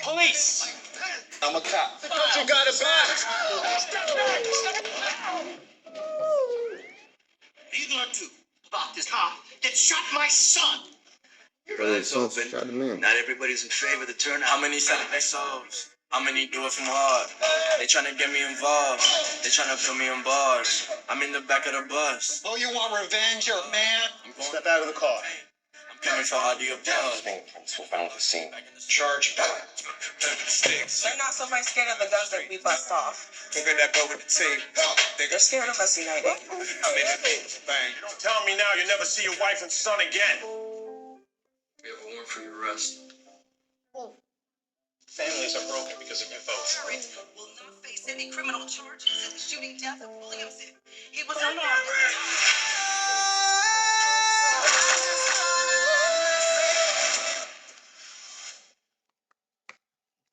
Police! I'm a cop. You got it back! What are you gonna do about this cop that shot my son? Your eyes open. Not everybody's in favor of the turnout. How many selling their souls? How many do it from heart? They trying to get me involved. They trying to put me on bars. I'm in the back of the bus. Oh, you want revenge? You're a man? Step out of the car. I'm coming for audio blood. Found the scene. Charge back. They're not so much scared of the guns that we bust off. Look at that go with the team. They're scared of us uniting. I'm in the bang. You don't tell me now you never see your wife and son again. We have a warrant for your arrest. Families are broken because of your vote. Barrett will not face any criminal charges in the shooting death of Williamson. He was unarmed.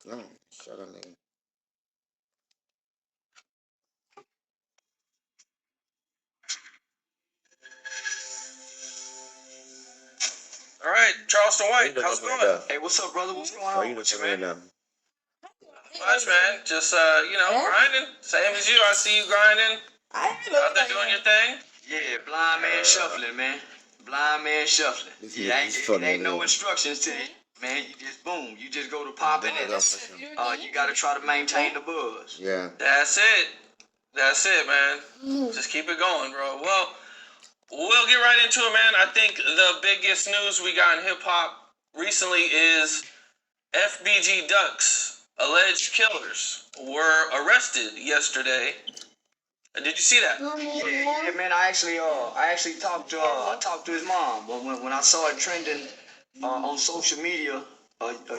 No, shut up, nigga. All right, Charleston White, how's it going? Hey, what's up, brother? What's going Why you on with you, looking at man? them? Much, man. Just grinding. Same as you. I see you grinding. Out there doing your thing. Yeah, blind man shuffling, man. Blind man shuffling. This Yeah, nigga's funny, ain't no man. instructions to you, man. You just boom. You just go to popping and you gotta try to maintain the buzz. Yeah. That's it. That's it, man. Just keep it going, bro. Well, we'll get right into it, man. I think the biggest news we got in hip hop recently is FBG Ducks, alleged killers, were arrested yesterday. Did you see that? Yeah, man. I actually talked to his mom. When I saw it trending on social media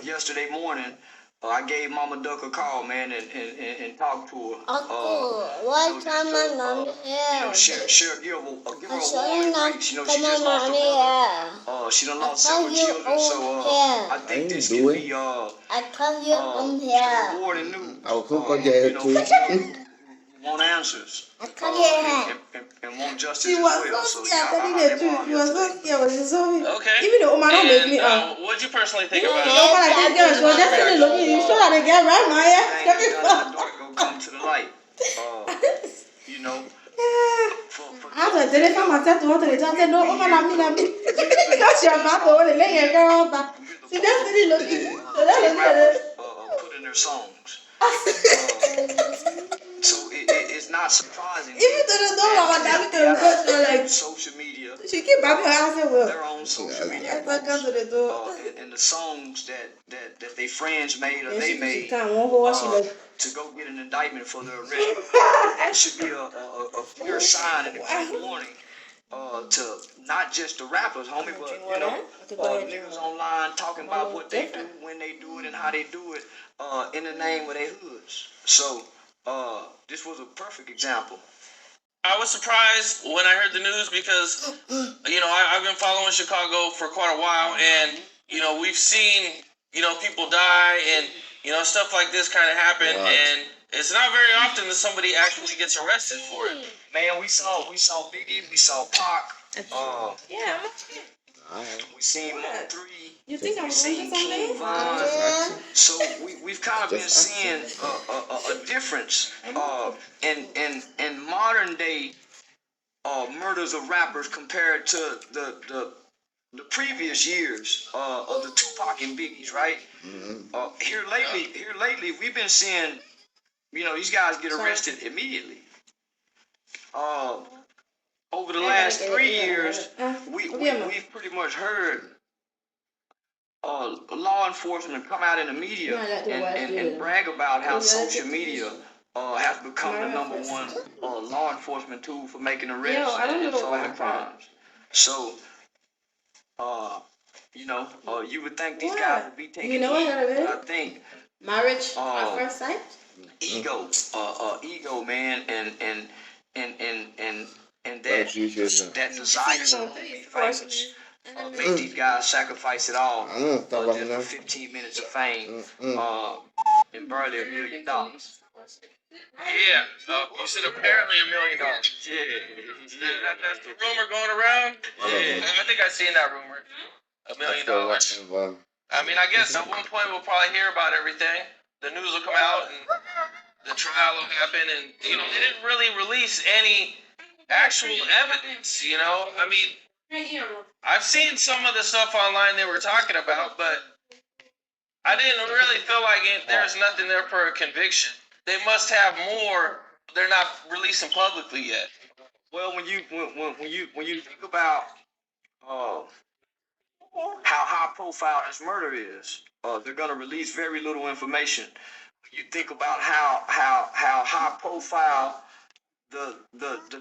yesterday morning, I gave Mama Duck a call, man, and talked to her. Uncle, why come on mommy here? Give her a warning grace. You know, she just lost a brother. She done lost several children, so I think this can be I come here from here. rewarding news. I was hoping you too. Want answers. I come here. And want justice She as was well. so So scared. yeah, Telling I the truth. She was so scared. She was so. Okay. Even the woman don't make me And what'd you personally think about No, it? but I think girl, she was just sitting looking. You sure that the girl right now? Yeah. Thank you, God, my daughter gonna come to the light. You know. I said, did they come and tell to her? They just said, no, open up me, let me. Because she was about to hold the leg, girl. But she just sitting looking. So that's Put in their songs. So it's not surprising. even to the door, I got to the like social media, she keep back her ass and well. their own social media, I come to the door. and the songs that they friends made or And they she made can't won't go what she like. to go get an indictment for the arrest. That should be a clear sign and a clear warning to not just the rappers, homie, but you know, niggas online talking about what they do, when they do it, and how they do it in the name of their hoods. So this was a perfect example. I was surprised when I heard the news because, I've been following Chicago for quite a while, and, we've seen, people die and, stuff like this kind of happen, and it's not very often that somebody actually gets arrested for it. Man, we saw Biggie, we saw Pac, Yeah, we seen Mo 3, you think I'm we going to seen King something? Von. So we've kind of been seeing a difference in modern day murders of rappers compared to the previous years of the Tupac and Biggies, right? Here lately, we've been seeing, these guys get arrested immediately. Over the last 3 years, we've pretty much heard law enforcement come out in the media and brag about how social media has become the number one law enforcement tool for making arrests and solving crimes. So, you would think these guys would be taking heed, but I think Marriage at first sight? ego, man, and that desire to be famous make these guys sacrifice it all just for 15 minutes of fame and barely $1 million. Yeah, you said apparently $1 million. Yeah. That's the rumor going around. Yeah. I think I've seen that rumor. $1 million. I mean, I guess at one point we'll probably hear about everything. The news will come out and the trial will happen, and you know they didn't really release any actual evidence. You know, I mean, I've seen some of the stuff online they were talking about, but I didn't really feel like there's nothing there for a conviction. They must have more. They're not releasing publicly yet. Well, when you think about how high profile this murder is, they're gonna release very little information. You think about how high profile the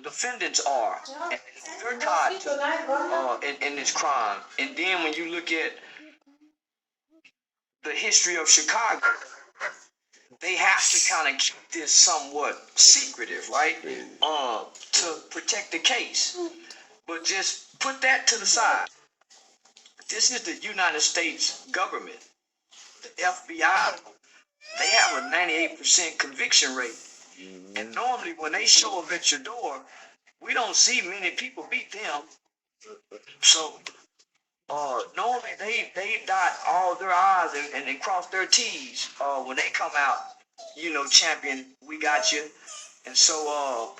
defendants are, and they're tied to in this crime. And then when you look at the history of Chicago, they have to kind of keep this somewhat secretive, right? To protect the case. But just put that to the side. This is the United States government, the FBI. They have a 98% conviction rate. And normally when they show up at your door, we don't see many people beat them. So normally they dot all their I's and cross their T's when they come out, you know, champion, we got you. And so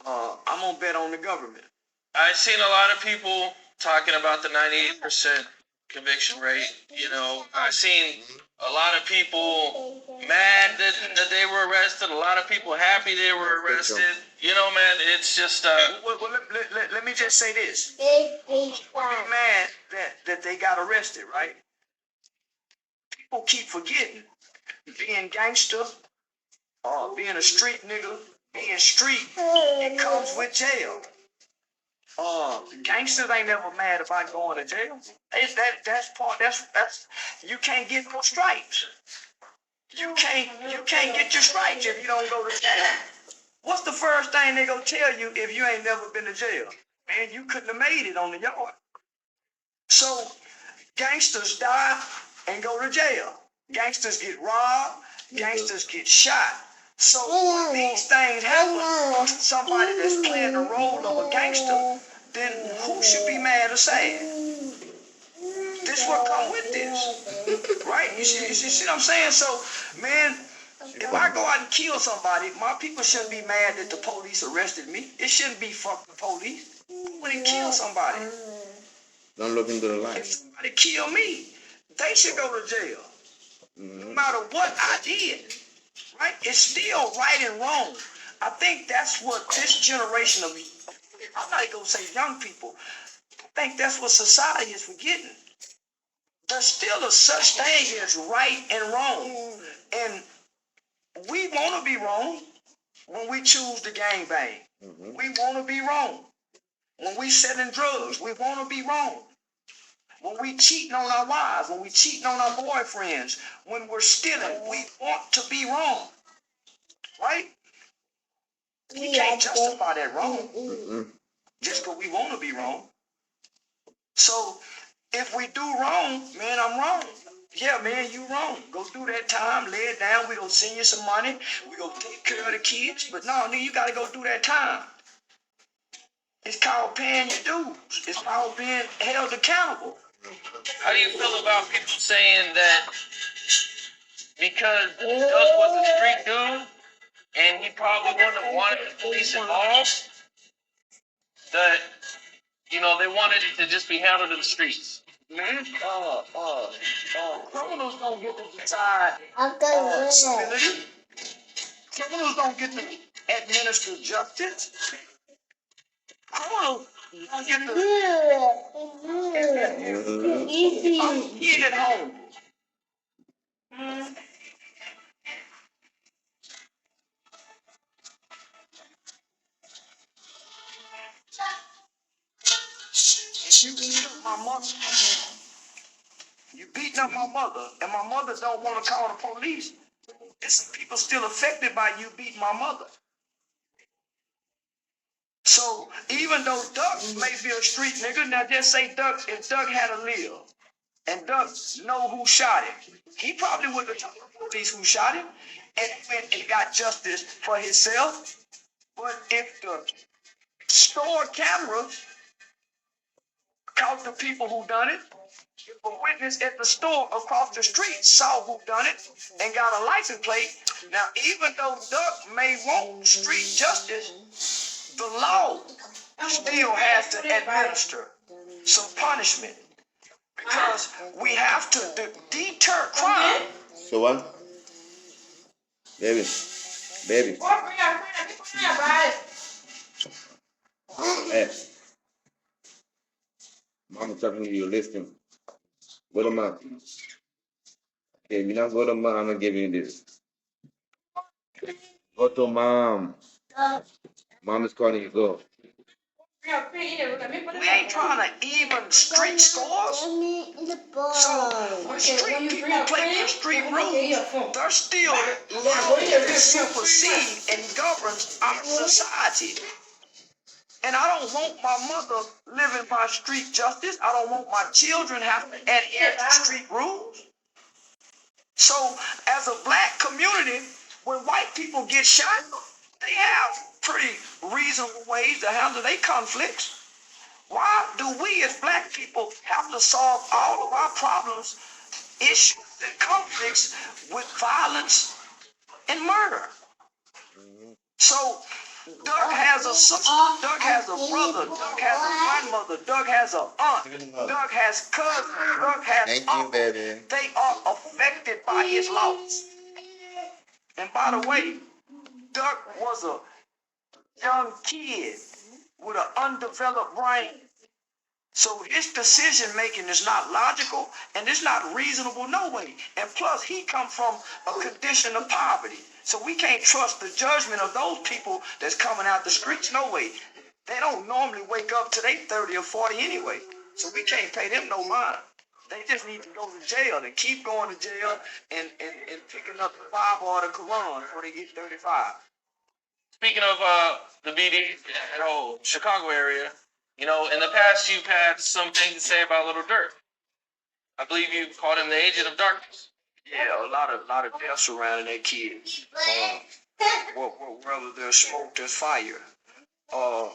I'm gonna bet on the government. I've seen a lot of people talking about the 98% conviction rate. You know, I've seen a lot of people mad that they were arrested. A lot of people happy they were arrested. You know, man, it's just. Well, let me just say this. People be mad that they got arrested, right? People keep forgetting being gangster, being a street nigga, being street, it comes with jail. Gangsters ain't never mad about going to jail. That's you can't get no stripes. You can't get your stripes if you don't go to jail. What's the first thing they gonna tell you if you ain't never been to jail? Man, you couldn't have made it on the yard. So gangsters die and go to jail. Gangsters get robbed. Gangsters get shot. So when these things happen to somebody that's playing the role of a gangster, then who should be mad or sad? This what come with this, right? You see what I'm saying? So, man, if I go out and kill somebody, my people shouldn't be mad that the police arrested me. It shouldn't be fuck the police. When they kill somebody, Don't look into the if light. somebody kill me, they should go to jail. No matter what I did, right? It's still right and wrong. I think that's what this generation of, I'm not gonna say young people, I think that's what society is forgetting. There's still a such thing as right and wrong. And we want to be wrong when we choose to gangbang. We want to be wrong. When we selling drugs, we want to be wrong. When we cheating on our wives, when we cheating on our boyfriends, when we're stealing, we want to be wrong. Right? We can't justify that wrong just because we want to be wrong. So if we do wrong, man, I'm wrong. Yeah, man, you wrong. Go through that time, lay it down. We gonna send you some money. We gonna take care of the kids. But no, nigga, you gotta go through that time. It's called paying your dues. It's called being held accountable. How do you feel about people saying that because Doug was a street dude and he probably wouldn't have wanted the police involved, that, you know, they wanted it to just be handled in the streets? Man, criminals don't get to decide Okay, civility. Criminals don't get to administer justice. Criminals don't get to get at home. You beat up my mother. You beating up my mother, and my mother don't want to call the police. It's people still affected by you beating my mother. So even though Duck may be a street nigga, now just say Duck, if Duck had a lil, and Duck know who shot him, he probably would have told the police who shot him, and went and got justice for himself. But if the store camera caught the people who done it, If a witness at the store across the street saw who done it and got a license plate, now even though Duck may want street justice, the law still has to administer some punishment because we have to deter crime. So what? Baby. Baby. Hey. Mama talking to you, listen. Go to mom. Okay, if you not go to mom, I'm gonna give you this. Go to mom. Mom is calling you, go. We ain't trying to even street scores. So when street people play the street rules, they're still supersede and governs our society. And I don't want my mother living by street justice. I don't want my children having to adhere to street rules. So as a black community, when white people get shot, they have pretty reasonable ways to handle their conflicts. Why do we as black people have to solve all of our problems, issues, and conflicts with violence and murder? So Doug has a sister, Doug has a brother, Doug has a grandmother, Doug has an aunt, Doug has cousins, Doug has uncles. They are affected by his loss. And by the way, Doug was a young kid with an undeveloped brain. So his decision making is not logical and it's not reasonable no way. And plus he come from a condition of poverty. So we can't trust the judgment of those people that's coming out the streets no way. They don't normally wake up till they 30 or 40 anyway. So we can't pay them no mind. They just need to go to jail and keep going to jail and picking up the Bible or the Quran before they get 35. Speaking of the BD at whole Chicago area, you know, in the past you've had some things to say about Little Durk. I believe you called him the agent of darkness. Yeah, a lot of deaths surrounding their kids. Whether there's smoke, there's fire. People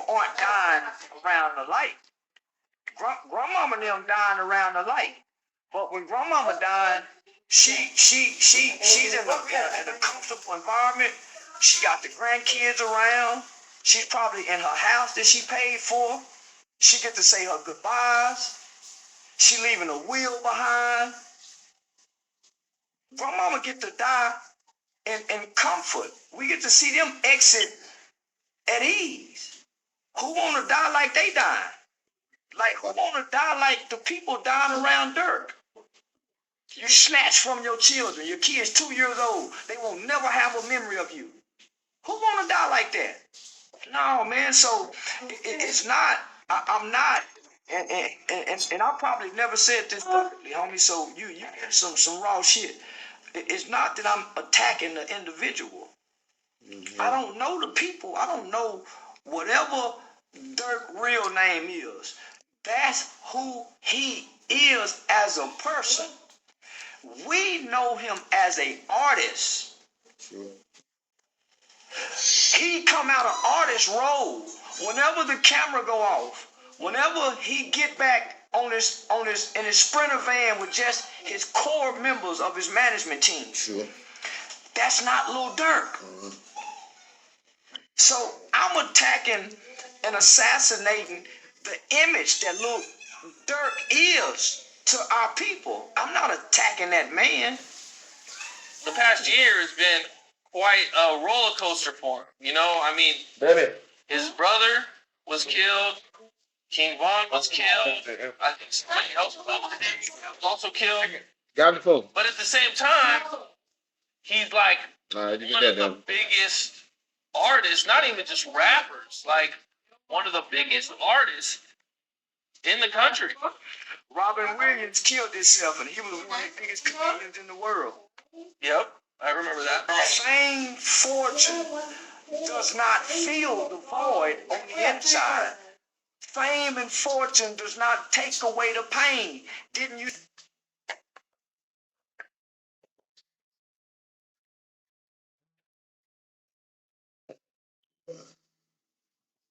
aren't dying around the light. Grandmama and them dying around the light. But when grandmama died, she's in a comfortable environment. She got the grandkids around. She's probably in her house that she paid for. She get to say her goodbyes. She leaving a will behind. Grandmama get to die in comfort. We get to see them exit at ease. Who want to die like they died? Like, who want to die like the people dying around Dirk? You snatched from your children. Your kid's 2 years old. They will never have a memory of you. Who want to die like that? No, man. So it's not. I'm not. And I probably never said this publicly, homie. So you get some raw shit. It's not that I'm attacking the individual. Mm-hmm. I don't know the people. I don't know whatever Dirk's real name is. That's who he is as a person. We know him as an artist. Sure. He come out of artist role. Whenever the camera go off, whenever he get back in his Sprinter van with just his core members of his management team. Sure. That's not Lil Durk. Mm-hmm. So I'm attacking and assassinating the image that Lil Durk is to our people. I'm not attacking that man. The past year has been quite a roller coaster for him. You know, I mean, baby, his brother was killed. King Von was killed. I think somebody else was also killed. Got the phone. But at the same time, he's like one of the biggest artists, not even just rappers, like one of the biggest artists in the country. Robin Williams killed himself, and he was one of the biggest comedians in the world. Yep, I remember that. Fame, fortune does not fill the void on the inside. Fame and fortune does not take away the pain. Didn't you?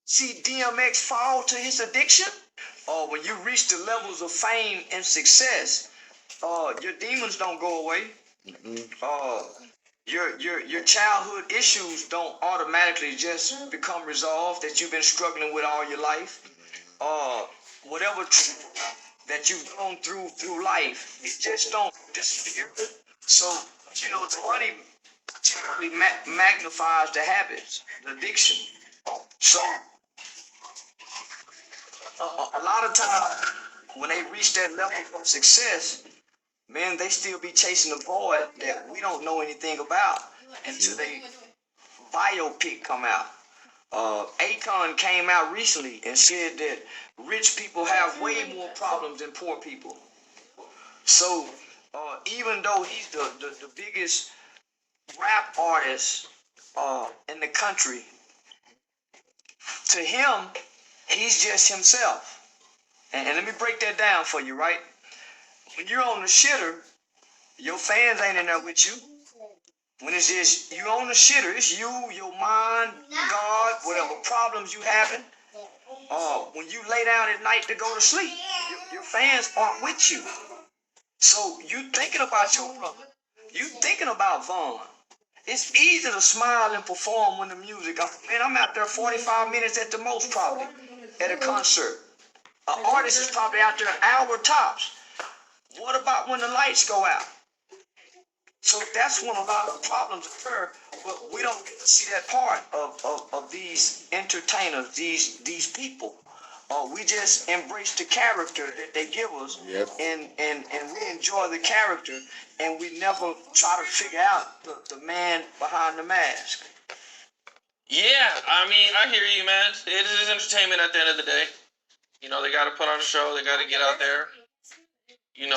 See DMX fall to his addiction? when you reach the levels of fame and success, your demons don't go away. Your childhood issues don't automatically just become resolved that you've been struggling with all your life. Whatever that you've gone through life, it just don't disappear. So, the money typically magnifies the habits, the addiction. So, a lot of times when they reach that level of success, man, they still be chasing a void that we don't know anything about until they biopic come out. Akon came out recently and said that rich people have way more problems than poor people. So even though he's the biggest rap artist in the country, to him, he's just himself. And let me break that down for you, right? When you're on the shitter, your fans ain't in there with you. When it's just you on the shitter, it's you, your mind, God, whatever problems you having. When you lay down at night to go to sleep, your fans aren't with you. So you thinking about your brother. You thinking about Vaughn. It's easy to smile and perform when the music. Man, I'm out there 45 minutes at the most probably at a concert. An artist is probably out there an hour tops. What about when the lights go out? So that's when a lot of problems occur, but we don't get to see that part of these entertainers, these people. We just embrace the character that they give us, Yep. and we enjoy the character, and we never try to figure out the man behind the mask. Yeah, I mean, I hear you, man. It is entertainment at the end of the day. They got to put on a show. They got to get out there.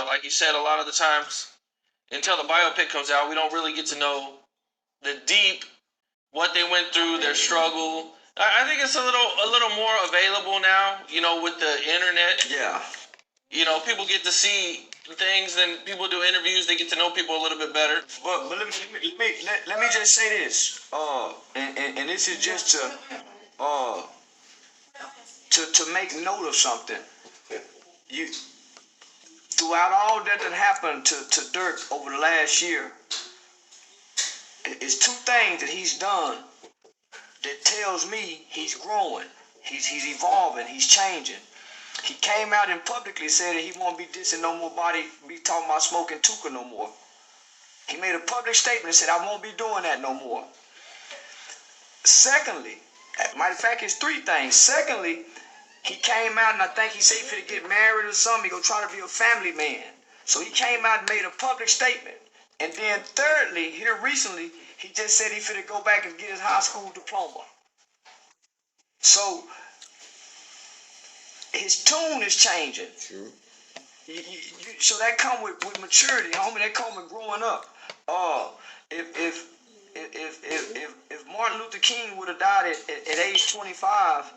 Like you said, a lot of the times, until the biopic comes out, we don't really get to know the deep, what they went through, their struggle. I think it's a little more available now, with the internet. Yeah. People get to see things and people do interviews. They get to know people a little bit better. But let me just say this. And this is just to make note of something. Throughout all that happened to Dirk over the last year, it's two things that he's done that tells me he's growing, he's evolving, he's changing. He came out and publicly said that he won't be dissing no more be talking about smoking Tuka no more. He made a public statement and said, I won't be doing that no more. Secondly, matter of fact, it's three things. Secondly, he came out and I think he said he finna get married or something. He gonna try to be a family man. So he came out and made a public statement. And then thirdly, here recently, he just said he finna go back and get his high school diploma. So his tune is changing. True. So that come with maturity, homie. That come with growing up. If Martin Luther King would have died at age 25,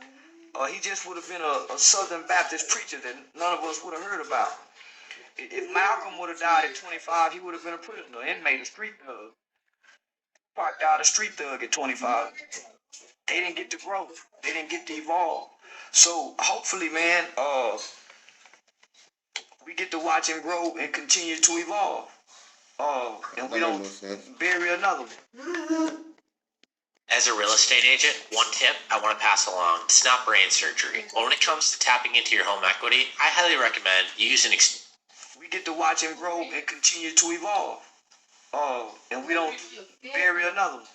he just would have been a Southern Baptist preacher that none of us would have heard about. If Malcolm would have died at 25, he would have been a prisoner, inmate, a street thug. Pac died a street thug at 25. They didn't get to grow. They didn't get to evolve. So hopefully, man, we get to watch him grow and continue to evolve. And we don't bury another one. As a real estate agent, one tip I want to pass along: it's not brain surgery. But when it comes to tapping into your home equity, I highly recommend you use we get to watch him grow and continue to evolve. And we don't bury another one.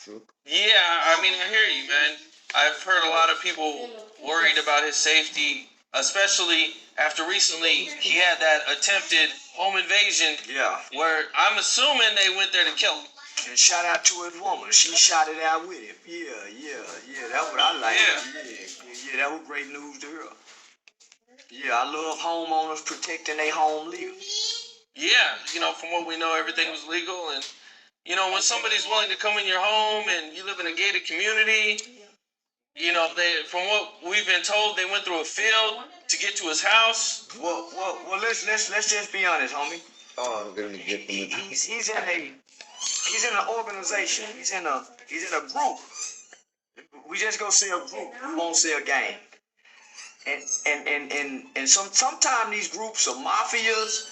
True. Yeah, I mean, I hear you, man. I've heard a lot of people worried about his safety, especially after recently he had that attempted home invasion. Yeah. Where I'm assuming they went there to kill him. And shout out to his woman. She shot it out with him. Yeah. That's what I like. Yeah, that was great news to her. Yeah, I love homeowners protecting their home legal. Yeah, from what we know, everything was legal. And, when somebody's willing to come in your home and you live in a gated community, from what we've been told, they went through a field to get to his house. Well, let's just be honest, homie. He's in an organization. He's in a group. We just go say a group. We won't say a gang. and sometimes these groups are mafias,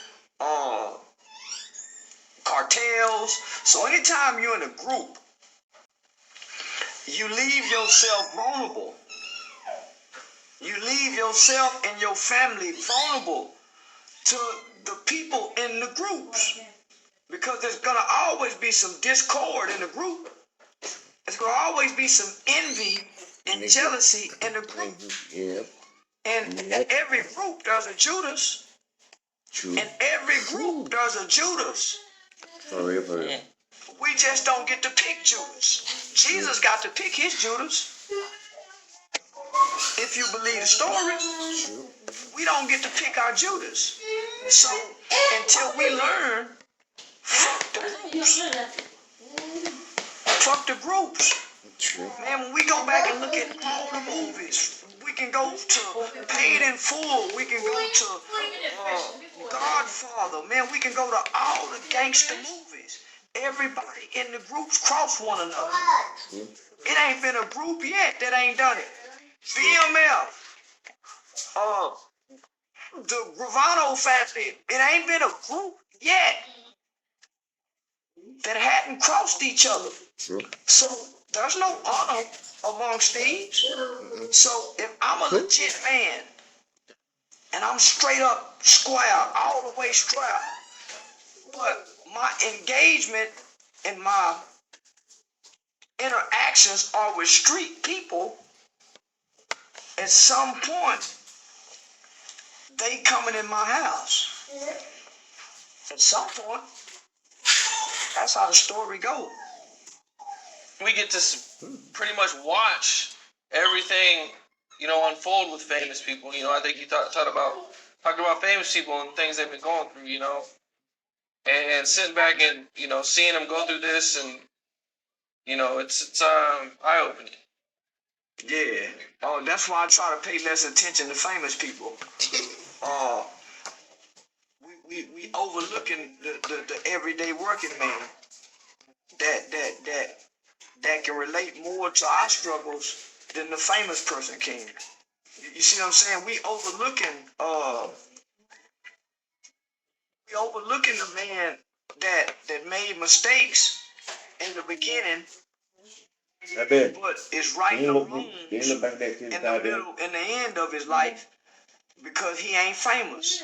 cartels. So anytime you're in a group, you leave yourself vulnerable. You leave yourself and your family vulnerable to the people in the groups, because there's gonna always be some discord in the group. There's gonna always be some envy and jealousy in the group. Yeah. And in every group there's a Judas. True. In every group there's a Judas. For real, for real. We just don't get to pick Judas. Jesus got to pick his Judas. If you believe the story, we don't get to pick our Judas. So until we learn, fuck the groups. Fuck the groups. True. Man, when we go back and look at all the movies, we can go to Paid in Full. We can go to Godfather. Man, we can go to all the gangster movies. Everybody in the groups cross one another. It ain't been a group yet that ain't done it. BMF, the Gravano family, it ain't been a group yet that hadn't crossed each other. True. So there's no honor amongst thieves. So if I'm a legit man and I'm straight up square, all the way square, but my engagement and my interactions are with street people, at some point they coming in my house. At some point, that's how the story goes. We get to pretty much watch everything, unfold with famous people. I think you talked about famous people and things they've been going through, and sitting back and, seeing them go through this, and, it's eye-opening. Yeah. Oh, that's why I try to pay less attention to famous people. We overlooking the everyday working man that can relate more to our struggles than the famous person can. You see what I'm saying? We overlooking the man that made mistakes in the beginning, but is righting the wrongs in the middle, in the end of his life, because he ain't famous,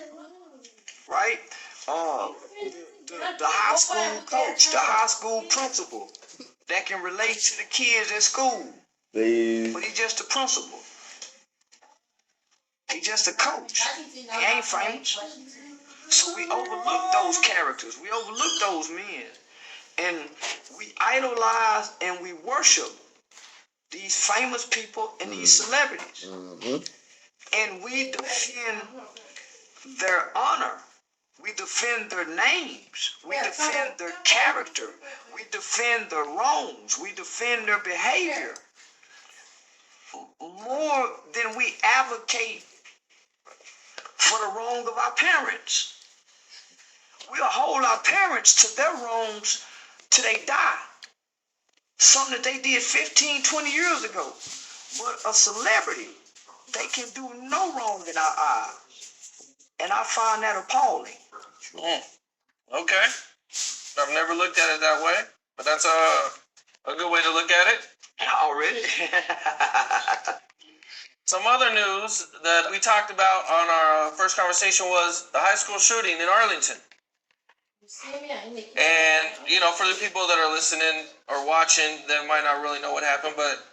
right? The high school coach, the high school principal that can relate to the kids at school, but he's just a principal. He's just a coach. He ain't famous. So we overlook those characters. We overlook those men. And we idolize and we worship these famous people and these celebrities. And we defend their honor. We defend their names. We defend their character. We defend their wrongs. We defend their behavior more than we advocate for the wrong of our parents. We'll hold our parents to their wrongs till they die. Something that they did 15, 20 years ago. But a celebrity, they can do no wrong in our eyes. And I find that appalling. Okay. I've never looked at it that way, but that's a good way to look at it. Already? Some other news that we talked about on our first conversation was the high school shooting in Arlington. And, for the people that are listening or watching, that might not really know what happened, but,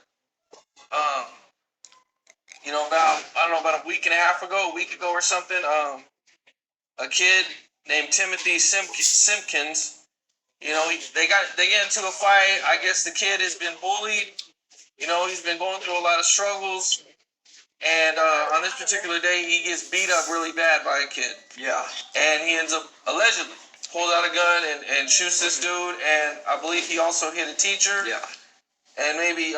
about a week and a half ago, a week ago or something, a kid named Timothy Simpkins, they get into a fight. I guess the kid has been bullied. He's been going through a lot of struggles. And on this particular day, he gets beat up really bad by a kid. Yeah. And he ends up, allegedly, pulls out a gun and shoots this dude. And I believe he also hit a teacher. Yeah. And maybe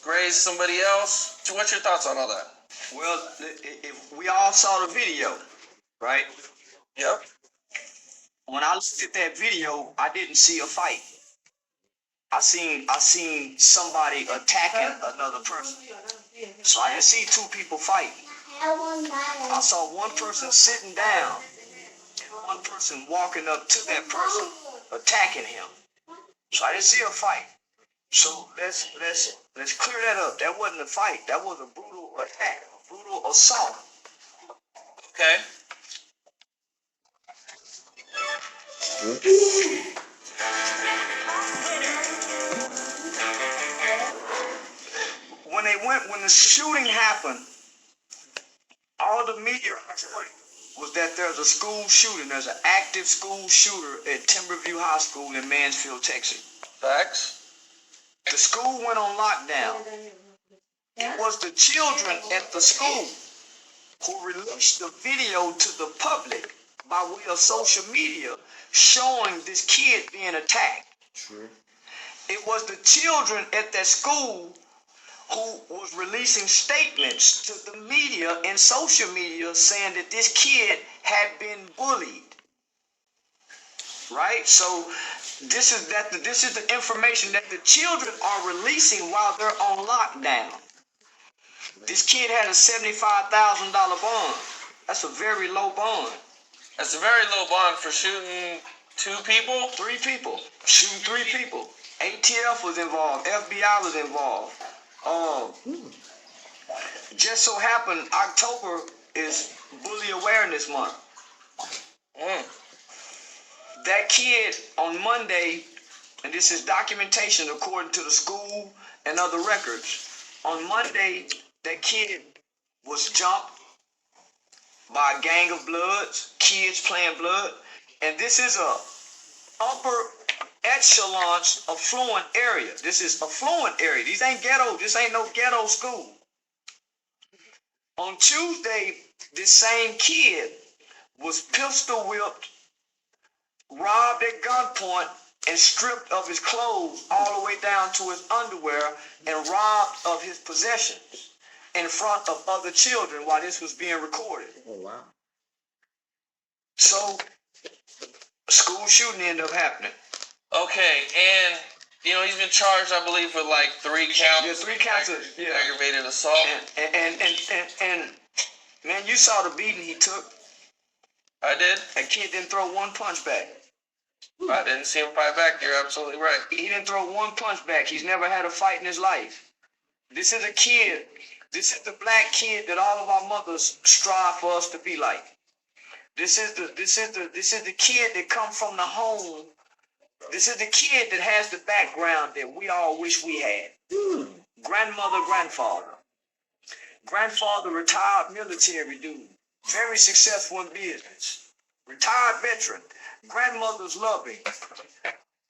grazed somebody else. So what's your thoughts on all that? Well, if we all saw the video, right? Yep. When I looked at that video, I didn't see a fight. I seen somebody attacking another person. So I didn't see two people fighting. I saw one person sitting down and one person walking up to that person, attacking him. So I didn't see a fight. So let's clear that up. That wasn't a fight. That was a brutal attack, a brutal assault. Okay. When the shooting happened, all the media was that there's a school shooting. There's an active school shooter at Timberview High School in Mansfield, Texas. Facts. The school went on lockdown. It was the children at the school who released the video to the public by way of social media showing this kid being attacked. True. It was the children at that school who was releasing statements to the media and social media saying that this kid had been bullied. Right? So this is the information that the children are releasing while they're on lockdown. This kid had a $75,000 bond. That's a very low bond. That's a very low bond for shooting 2 people? 3 people. Shooting 3 people. ATF was involved. FBI was involved. Just so happened October is Bully Awareness Month. That kid on Monday, and this is documentation according to the school and other records, on Monday that kid was jumped by a gang of bloods, kids playing blood, and this is a upper echelon affluent area. This is affluent area. These ain't ghetto. This ain't no ghetto school. On Tuesday, this same kid was pistol whipped, robbed at gunpoint, and stripped of his clothes all the way down to his underwear and robbed of his possessions in front of other children while this was being recorded. Oh, wow. So, a school shooting ended up happening. Okay, and he's been charged, I believe, with like 3 counts. Yeah, 3 counts of aggravated assault. And man, you saw the beating he took. I did. That kid didn't throw one punch back. I didn't see him fight back. You're absolutely right. He didn't throw one punch back. He's never had a fight in his life. This is a kid. This is the black kid that all of our mothers strive for us to be like. This is the kid that come from the home. This is the kid that has the background that we all wish we had. Grandmother, grandfather. Grandfather, retired military dude. Very successful in business. Retired veteran. Grandmother's loving.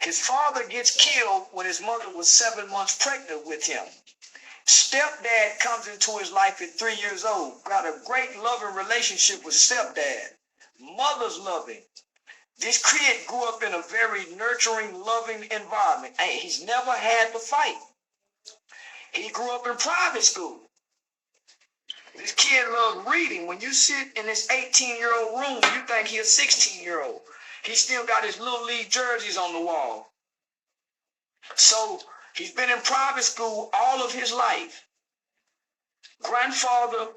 His father gets killed when his mother was 7 months pregnant with him. Stepdad comes into his life at 3 years old. Got a great loving relationship with stepdad. Mother's loving. This kid grew up in a very nurturing, loving environment. He's never had to fight. He grew up in private school. This kid loves reading. When you sit in this 18-year-old room, you think he's a 16-year-old. He still got his little league jerseys on the wall. So he's been in private school all of his life. Grandfather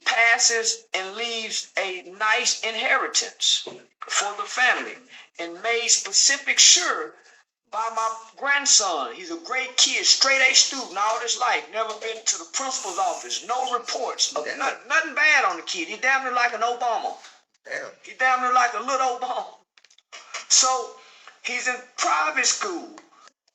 passes and leaves a nice inheritance for the family and made specific sure by my grandson. He's a great kid, straight A student all his life, never been to the principal's office, no reports, nothing bad on the kid. He damn near like an Obama. Damn. He damn near like a little Obama. So he's in private school.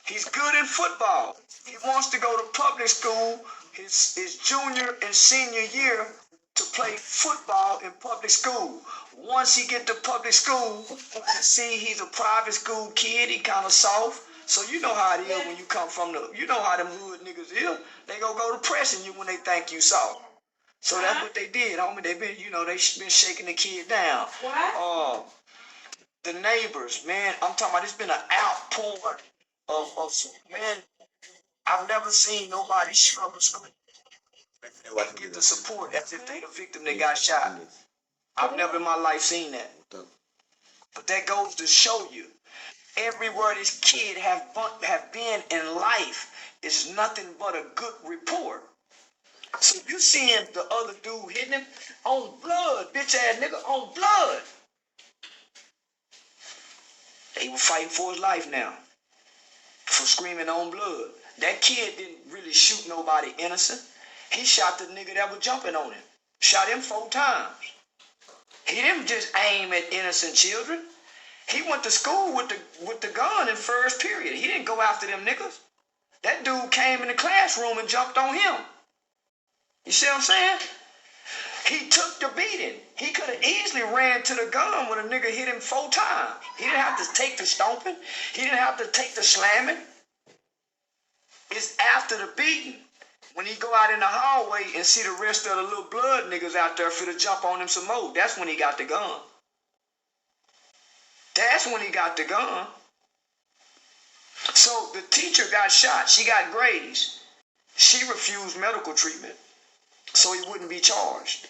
He's good in football. He wants to go to public school his junior and senior year to play football in public school. Once he get to public school, see he's a private school kid, he kind of soft. So you know how it is when you come from you know how them hood niggas is. They go to pressing you when they think you soft. So that's what they did, homie. They been shaking the kid down. The neighbors, man, I'm talking about, it's been an outpouring of man. I've never seen nobody struggle get the support as if they the victim that got shot. I've never in my life seen that. But that goes to show you, everywhere this kid have been in life is nothing but a good report. So you seeing the other dude hitting him on blood, bitch ass nigga, on blood. He was fighting for his life now. For screaming on blood. That kid didn't really shoot nobody innocent. He shot the nigga that was jumping on him. Shot him 4 times. He didn't just aim at innocent children. He went to school with the gun in first period. He didn't go after them niggas. That dude came in the classroom and jumped on him. You see what I'm saying? He took the beating. He could have easily ran to the gun when a nigga hit him 4 times. He didn't have to take the stomping. He didn't have to take the slamming. It's after the beating. When he go out in the hallway and see the rest of the little blood niggas out there for to jump on him some more. That's when he got the gun. That's when he got the gun. So the teacher got shot. She got grazed. She refused medical treatment, so he wouldn't be charged.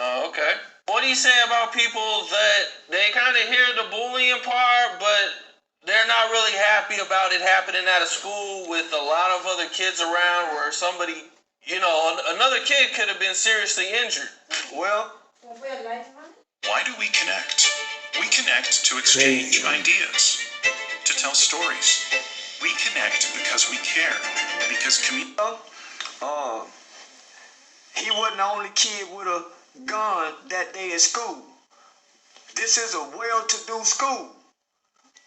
Okay. What do you say about people that they kind of hear the bullying part, but they're not really happy about it happening at a school with a lot of other kids around where somebody, another kid could have been seriously injured? Well, Why do we connect? We connect to exchange ideas, to tell stories. We connect because we care, because community. he wasn't the only kid with a gun that day at school. This is a well-to-do school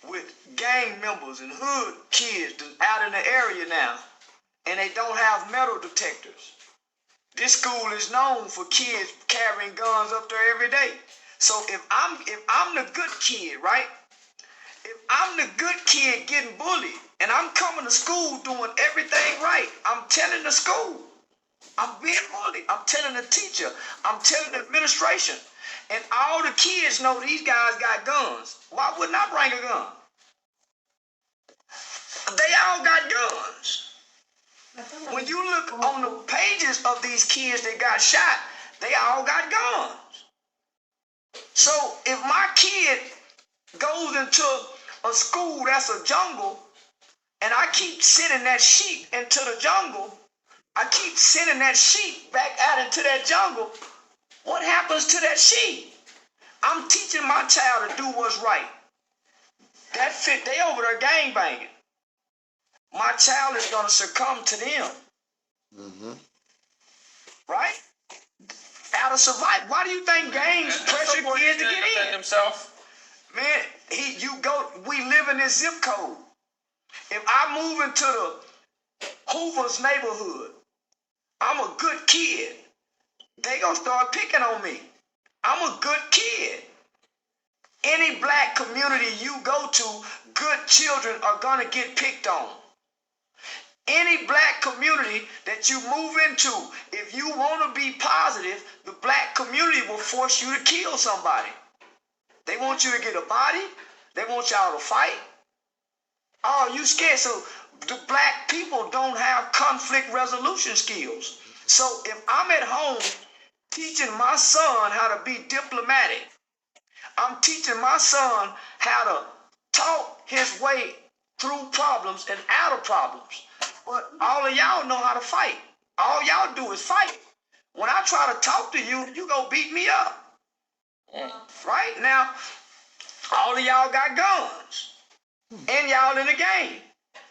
with gang members and hood kids out in the area now, and they don't have metal detectors. This school is known for kids carrying guns up there every day. So if I'm the good kid, right? If I'm the good kid getting bullied and I'm coming to school doing everything right, I'm telling the school, I'm being bullied. I'm telling the teacher, I'm telling the administration, and all the kids know these guys got guns. Why wouldn't I bring a gun? They all got guns. When you look on the pages of these kids that got shot, they all got guns. So if my kid goes into a school that's a jungle, and I keep sending that sheep into the jungle, I keep sending that sheep back out into that jungle, what happens to that sheep? I'm teaching my child to do what's right. That fit, they over there gangbanging. My child is gonna succumb to them. Right? Out of survival. Why do you think gangs pressure kids to get in? Himself. Man, we live in this zip code. If I move into the Hoover's neighborhood, I'm a good kid. They gonna start picking on me. I'm a good kid. Any black community you go to, good children are gonna get picked on. Any black community that you move into, if you want to be positive, the black community will force you to kill somebody. They want you to get a body. They want y'all to fight. Oh, you scared. So the black people don't have conflict resolution skills. So if I'm at home teaching my son how to be diplomatic, I'm teaching my son how to talk his way through problems and out of problems. But all of y'all know how to fight. All y'all do is fight. When I try to talk to you, you go beat me up. Right? Now, all of y'all got guns. And y'all in the game.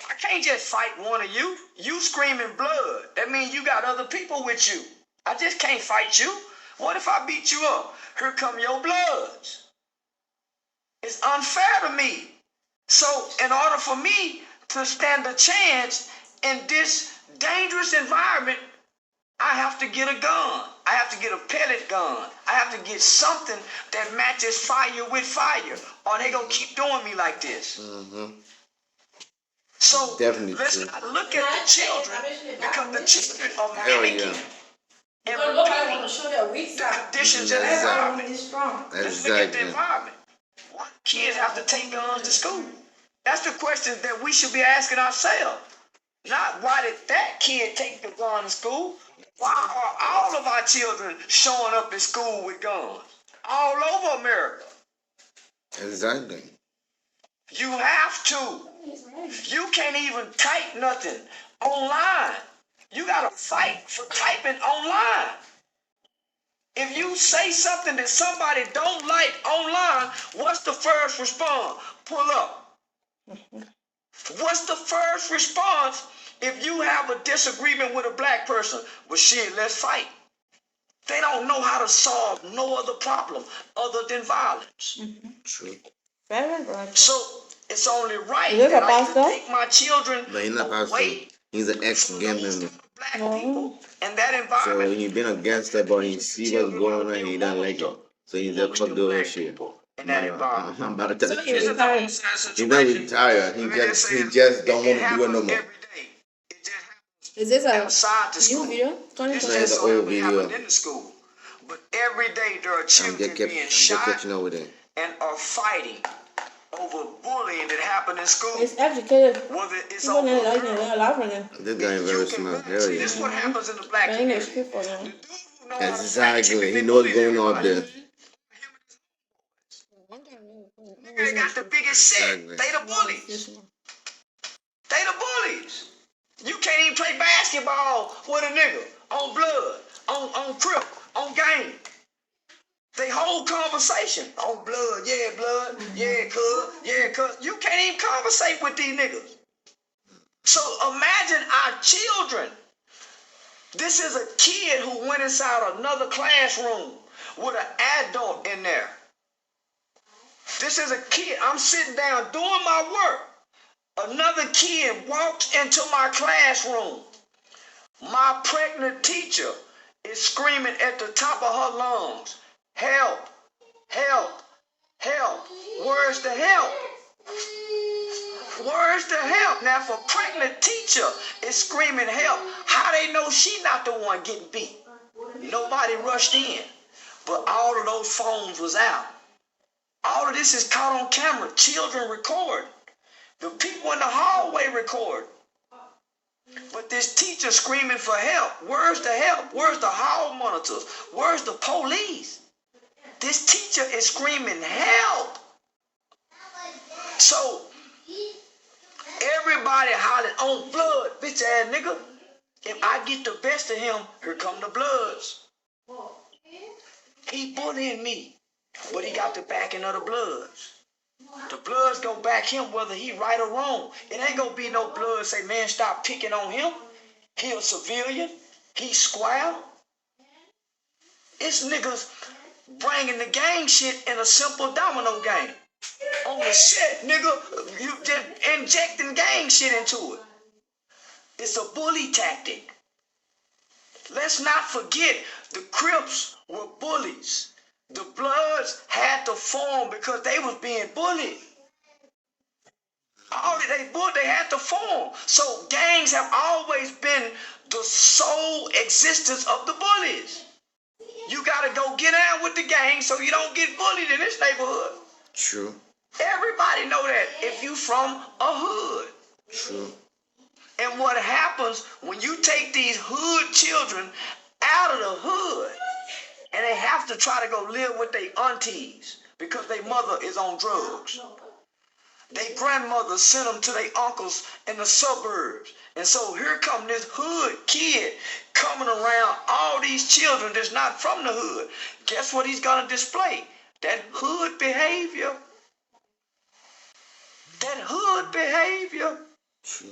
I can't just fight one of you. You screaming blood. That means you got other people with you. I just can't fight you. What if I beat you up? Here come your bloods. It's unfair to me. So in order for me to stand a chance in this dangerous environment, I have to get a gun. I have to get a pellet gun. I have to get something that matches fire with fire, or they gonna keep doing me like this. So Definitely let's true. not look at the children, because the children are Hell mimicking yeah. and Nobody want repeating to show their weak the side. conditions of the Exactly. environment. Is strong. Let's look at the Exactly. environment. Why kids have to take guns to school? That's the question that we should be asking ourselves. Not why did that kid take the gun to school? Why are all of our children showing up at school with guns? All over America. Exactly. You have to. You can't even type nothing online. You gotta fight for typing online. If you say something that somebody don't like online, what's the first response? Pull up. What's the first response if you have a disagreement with a black person? Well, shit, let's fight. They don't know how to solve no other problem other than violence. True. Very good. So it's only right Is this that a I can pastor? take my children But he's not pastor. away He's an ex-gang from those member. black No. people and that So environment. he been against that, but he see what's going on. He doesn't like it. So he's just fuck the whole shit. In that environment. I'm about to tell So you. you retired. He's not retired. He just don't want to do it no more. Every day. It just happens Is this a outside the new school. video? This No, it's just an so old happen happened video. in the school. But every day there are I'm children being just shot catching up with it. and are fighting over bullying that happened in school. It's educated. Whether it's People over need a like girl. a lot of them. This guy is very smart. Hell See, yeah. this is what happens in the black The English community. people, The man. dude who know how to fight Exactly. chicken, He they knows what's bully going on up everybody. there. They got the biggest set. Exactly. They the bullies. They the bullies. You can't even play basketball with a nigga on blood, on crip, on game. They whole conversation on blood, yeah, cuz. You can't even conversate with these niggas. So imagine our children. This is a kid who went inside another classroom with an adult in there. This is a kid. I'm sitting down doing my work. Another kid walks into my classroom. My pregnant teacher is screaming at the top of her lungs, help, help, help. Where's the help? Where's the help? Now, if a pregnant teacher is screaming help, how they know she not the one getting beat? Nobody rushed in, but all of those phones was out. All of this is caught on camera. Children record. The people in the hallway record. But this teacher screaming for help. Where's the help? Where's the hall monitors? Where's the police? This teacher is screaming help. So everybody hollering on blood, bitch ass nigga. If I get the best of him, here come the Bloods. He bullying me, but he got the backing of the Bloods. The Bloods go back him whether he right or wrong. It ain't gonna be no Blood say, man, stop picking on him. He a civilian. He square. It's niggas bringing the gang shit in a simple domino game. On the shit, nigga, you just injecting gang shit into it. It's a bully tactic. Let's not forget the Crips were bullies. The Bloods had to form because they was being bullied. All that they had to form. So gangs have always been the sole existence of the bullies. You gotta go get out with the gang so you don't get bullied in this neighborhood. True. Everybody know that if you from a hood. True. And what happens when you take these hood children out of the hood and they have to try to go live with their aunties because their mother is on drugs. Their grandmother sent them to their uncles in the suburbs. And so here come this hood kid coming around all these children that's not from the hood. Guess what he's gonna display? That hood behavior. That hood behavior. True.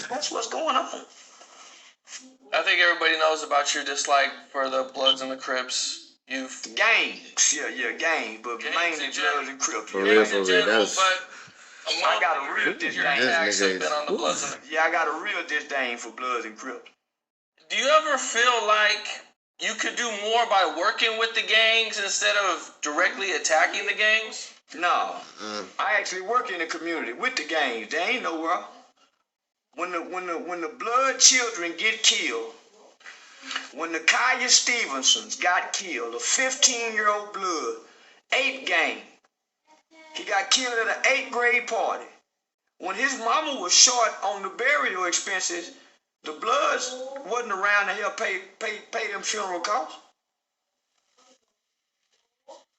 That's what's going on. I think everybody knows about your dislike for the Bloods and the Crips. You've Gangs. Yeah, gangs. But Gangs mainly in general. Bloods and Crips. For Yeah, real, in for real. general, That's but I got a real your disdain. attacks have This been on the nigga Bloods is- and the Yeah, I got a real disdain for Bloods and Crips. Do you ever feel like you could do more by working with the gangs instead of directly attacking the gangs? No. I actually work in the community with the gangs. They ain't nowhere. When the Blood children get killed, when the Kaya Stevensons got killed, a 15-year-old Blood, 8 gang. He got killed at an 8th grade party. When his mama was short on the burial expenses, the Bloods wasn't around to help pay them funeral costs.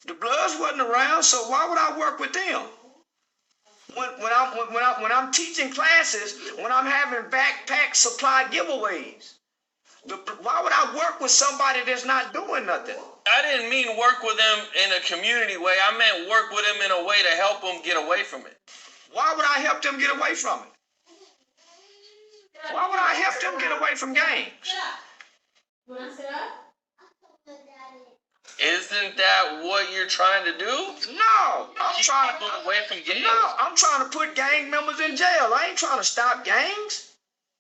The Bloods wasn't around, so why would I work with them? When I'm teaching classes, when I'm having backpack supply giveaways. Why would I work with somebody that's not doing nothing? I didn't mean work with them in a community way. I meant work with them in a way to help them get away from it. Why would I help them get away from it? Why would I help them get away from games? Isn't that what you're trying to do? No, I'm trying to go away from gangs. No, I'm trying to put gang members in jail. I ain't trying to stop gangs.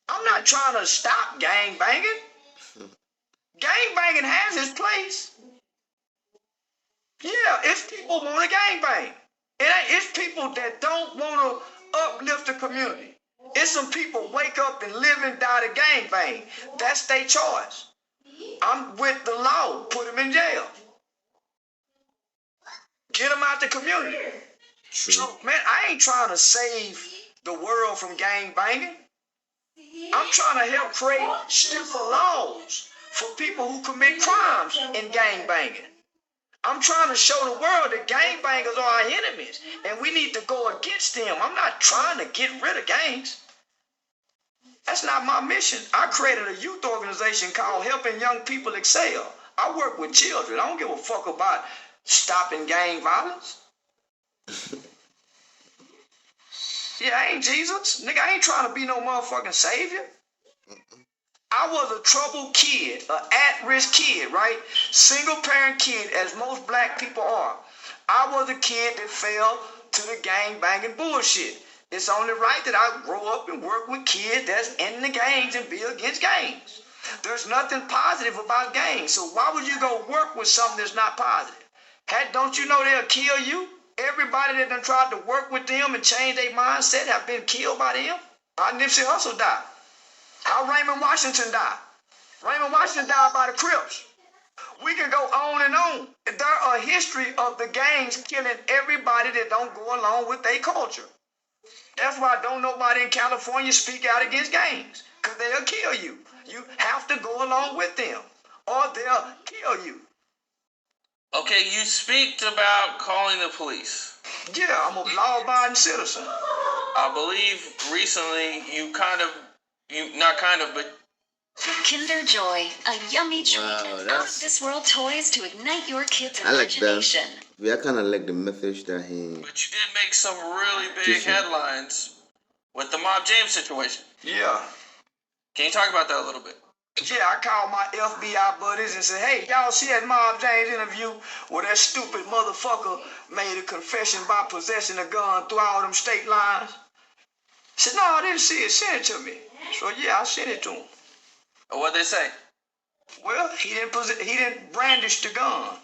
I'm not trying to stop gang banging. Gang banging has its place. Yeah, it's people want to gang bang. It's people that don't want to uplift the community. It's some people wake up and live and die to gang bang. That's their choice. I'm with the law. Put them in jail. Get them out the community. True. So, man, I ain't trying to save the world from gang banging. I'm trying to help create stiffer laws for people who commit crimes in gang banging. I'm trying to show the world that gang bangers are our enemies, and we need to go against them. I'm not trying to get rid of gangs. That's not my mission. I created a youth organization called Helping Young People Excel. I work with children. I don't give a fuck about stopping gang violence. Yeah, I ain't Jesus. Nigga, I ain't trying to be no motherfucking savior. I was a troubled kid, an at-risk kid, right? Single-parent kid, as most black people are. I was a kid that fell to the gang-banging bullshit. It's only right that I grow up and work with kids that's in the gangs and be against gangs. There's nothing positive about gangs, so why would you go work with something that's not positive? Don't you know they'll kill you? Everybody that done tried to work with them and change their mindset have been killed by them. How Nipsey Hussle died. How Raymond Washington died. Raymond Washington died by the Crips. We can go on and on. There are a history of the gangs killing everybody that don't go along with their culture. That's why don't nobody in California speak out against gangs, because they'll kill you. You have to go along with them, or they'll kill you. Okay, you speak about calling the police. Yeah, I'm a law-abiding citizen. I believe recently but Kinder Joy, a yummy treat of out-of-this-world toys to ignite your kids' imagination. I kind of like the message that he... But you did make some really big headlines with the Mob James situation. Yeah. Can you talk about that a little bit? Yeah, I called my FBI buddies and said, hey, y'all see that Mob James interview where that stupid motherfucker made a confession about possessing a gun through all them state lines? I said, no, I didn't see it. Send it to me. So, yeah, I sent it to him. What'd they say? Well, he didn't brandish the gun.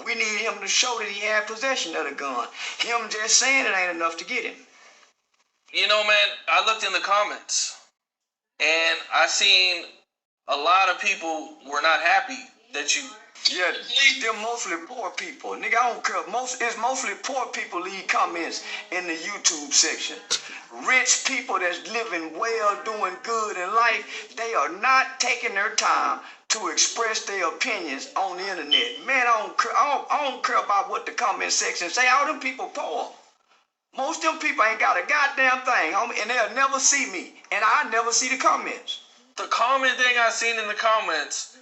We need him to show that he had possession of the gun. Him just saying it ain't enough to get him. You know, man, I looked in the comments, and I seen a lot of people were not happy that you... Yeah, they're mostly poor people. Nigga, I don't care. It's mostly poor people leave comments in the YouTube section. Rich people that's living well, doing good in life, they are not taking their time to express their opinions on the internet. Man, I don't care about what the comment section say. All them people poor. Most of them people ain't got a goddamn thing, homie, and they'll never see me. And I never see the comments. The comment thing I seen in the comments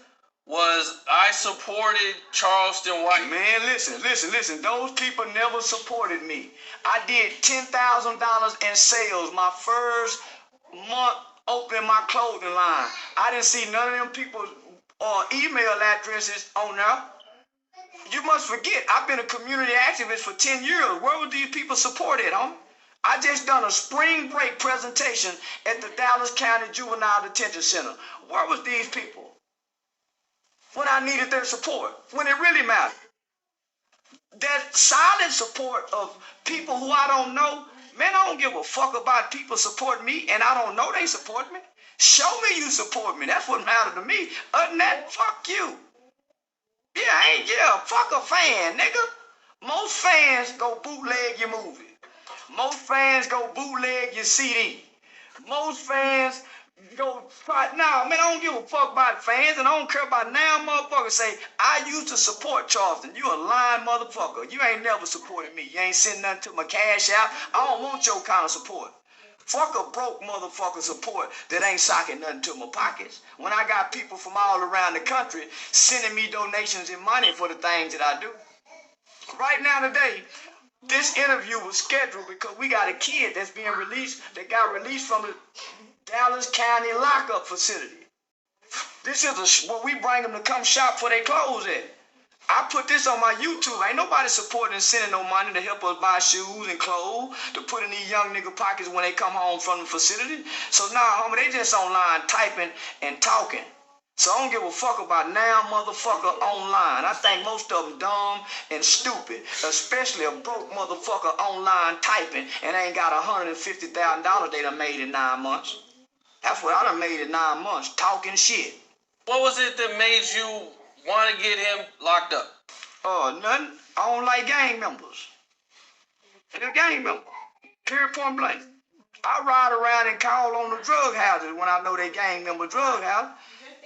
was I supported Charleston White. Man, listen. Those people never supported me. I did $10,000 in sales my first month opening my clothing line. I didn't see none of them people's email addresses on there. You must forget, I've been a community activist for 10 years. Where were these people supported, homie? I just done a spring break presentation at the Dallas County Juvenile Detention Center. Where was these people when I needed their support, when it really mattered? That silent support of people who I don't know, man, I don't give a fuck about people supporting me and I don't know they support me. Show me you support me. That's what matters to me. Other than that, fuck you. Yeah, fuck a fan, nigga. Most fans go bootleg your movie. Most fans go bootleg your CD. Most fans go fight. Nah, man, I don't give a fuck about fans, and I don't care about now motherfuckers say, I used to support Charleston. You a lying motherfucker. You ain't never supported me. You ain't sending nothing to my cash out. I don't want your kind of support. Fuck a broke motherfucker support that ain't socking nothing to my pockets. When I got people from all around the country sending me donations and money for the things that I do. Right now today, this interview was scheduled because we got a kid that's being released, that got released from the Dallas County lockup facility. This is where we bring them to come shop for their clothes at. I put this on my YouTube. Ain't nobody supporting and sending no money to help us buy shoes and clothes to put in these young nigga pockets when they come home from the facility. So now, homie, they just online typing and talking. So I don't give a fuck about now motherfucker online. I think most of them dumb and stupid, especially a broke motherfucker online typing and ain't got $150,000 they done made in 9 months. That's what I done made in 9 months, talking shit. What was it that made you want to get him locked up? Nothing. I don't like gang members. They're a gang member. Period, point blank. I ride around and call on the drug houses when I know they gang member drug house.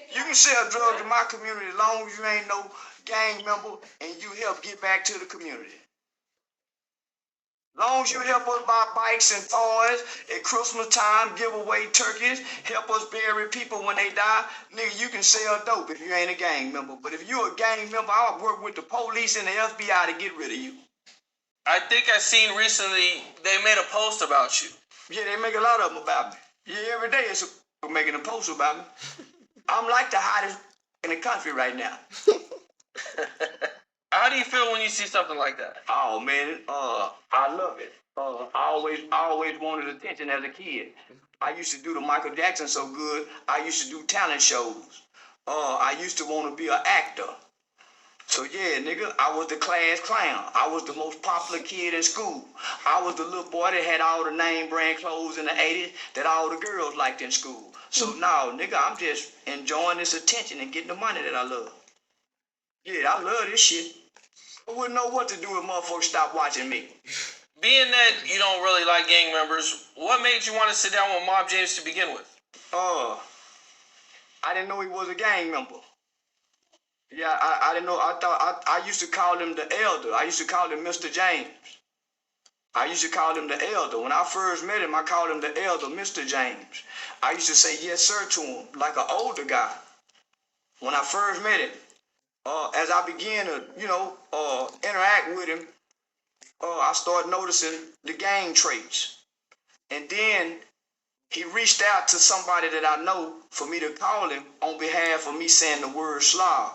You can sell drugs in my community as long as you ain't no gang member and you help get back to the community. As long as you help us buy bikes and toys at Christmas time, give away turkeys, help us bury people when they die, nigga, you can sell dope if you ain't a gang member. But if you a gang member, I'll work with the police and the FBI to get rid of you. I think I seen recently they made a post about you. Yeah, they make a lot of them about me. Yeah, every day it's making a post about me. I'm like the hottest in the country right now. How do you feel when you see something like that? Oh man, I love it. I always wanted attention as a kid. I used to do the Michael Jackson so good. I used to do talent shows. I used to want to be an actor. So yeah, nigga, I was the class clown. I was the most popular kid in school. I was the little boy that had all the name brand clothes in the 80s that all the girls liked in school. So now, nigga, I'm just enjoying this attention and getting the money that I love. Yeah, I love this shit. I wouldn't know what to do if motherfuckers stopped watching me. Being that you don't really like gang members, what made you want to sit down with Mob James to begin with? I didn't know he was a gang member. Yeah, I didn't know. I used to call him the elder. I used to call him Mr. James. I used to call him the elder. When I first met him, I called him the elder, Mr. James. I used to say yes, sir, to him, like an older guy. When I first met him, as I began to, interact with him, I started noticing the gang traits. And then he reached out to somebody that I know for me to call him on behalf of me saying the word Slav.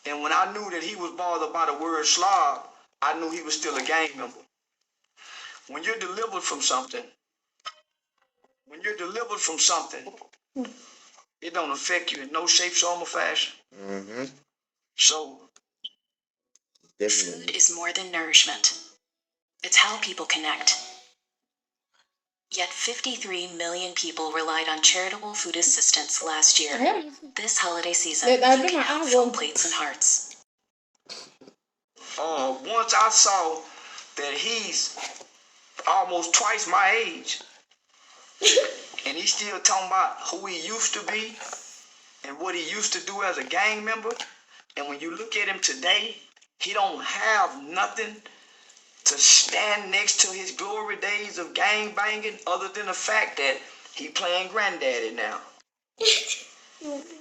And when I knew that he was bothered by the word Slav, I knew he was still a gang member. When you're delivered from something, it don't affect you in no shape, form, or fashion. Mm-hmm. So, Food is more than nourishment. It's how people connect. Yet 53 million people relied on charitable food assistance last year. This holiday season, you can help fill plates and hearts. once I saw that he's almost twice my age, and he's still talking about who he used to be and what he used to do as a gang member, and when you look at him today, he don't have nothing to stand next to his glory days of gang banging other than the fact that he playing granddaddy now.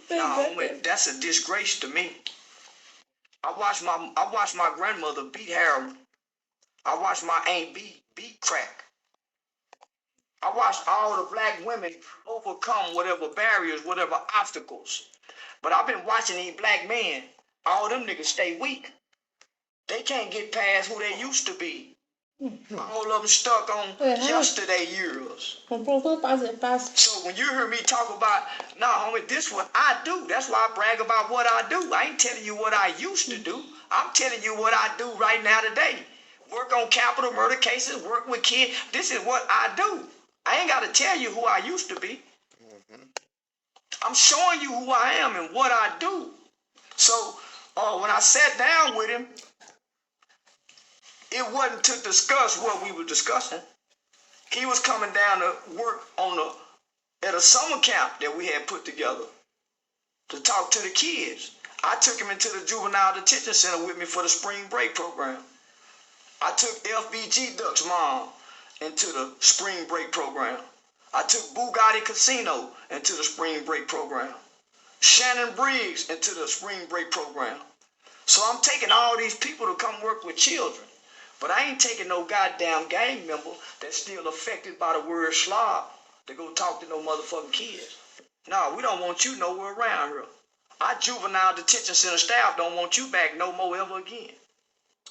No, that's a disgrace to me. I watched my grandmother beat heroin. I watched my aunt beat crack. I watched all the black women overcome whatever barriers, whatever obstacles. But I've been watching these black men, all them niggas stay weak. They can't get past who they used to be. All of them stuck on yesterday years. So when you hear me talk about, nah, homie, this what I do. That's why I brag about what I do. I ain't telling you what I used to do. I'm telling you what I do right now today. Work on capital murder cases, work with kids. This is what I do. I ain't got to tell you who I used to be. I'm showing you who I am and what I do. So when I sat down with him, it wasn't to discuss what we were discussing. He was coming down to work on at a summer camp that we had put together to talk to the kids. I took him into the juvenile detention center with me for the spring break program. I took FBG Duck's mom into the spring break program. I took Bugatti Casino into the spring break program. Shannon Briggs into the spring break program. So I'm taking all these people to come work with children. But I ain't taking no goddamn gang member that's still affected by the word slob to go talk to no motherfucking kids. No, we don't want you nowhere around here. Our juvenile detention center staff don't want you back no more ever again.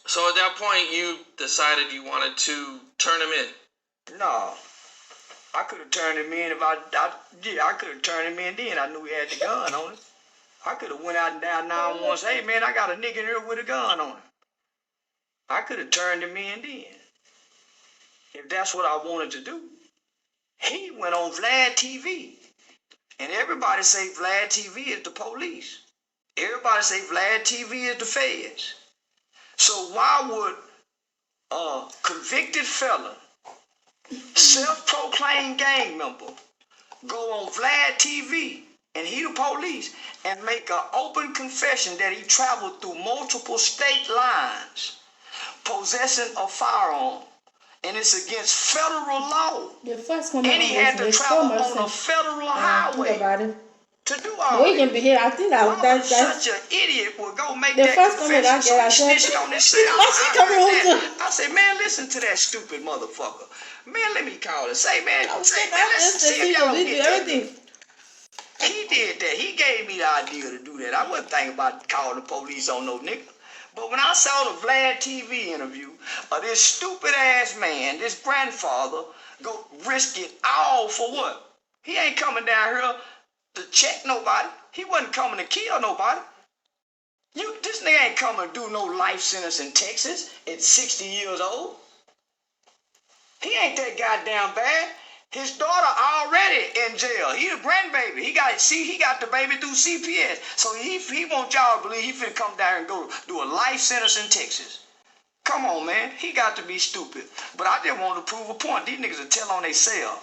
So at that point, you decided you wanted to turn him in? No. I could have turned him in if I could have turned him in then. I knew he had the gun on him. I could have went out and down 911 and said, hey man, I got a nigga in here with a gun on him. I could have turned him in then. If that's what I wanted to do. He went on Vlad TV. And everybody say Vlad TV is the police. Everybody say Vlad TV is the feds. So why would a convicted felon, self-proclaimed gang member, go on Vlad TV and he the police and make an open confession that he traveled through multiple state lines possessing a firearm, and it's against federal law, The first one and he had to travel on a federal highway to do all we that? can be here. I think that's Such an idiot will go make the that first comment I confession. get. I So he said, snitched on this shit. she coming home too. I said, man, listen to that stupid motherfucker. Man, let me call her. Say, man, I say, man, let's see if see y'all you get do that. everything. He did that. He gave me the idea to do that. I wasn't thinking about calling the police on no nigga. But when I saw the Vlad TV interview of this stupid ass man, this grandfather, go risk it all for what? He ain't coming down here to check nobody. He wasn't coming to kill nobody. This nigga ain't coming to do no life sentence in Texas at 60 years old. He ain't that goddamn bad. His daughter already in jail. He the grandbaby. He got the baby through CPS. So he want y'all to believe he finna come down and go do a life sentence in Texas. Come on, man. He got to be stupid. But I just want to prove a point. These niggas will tell on themselves.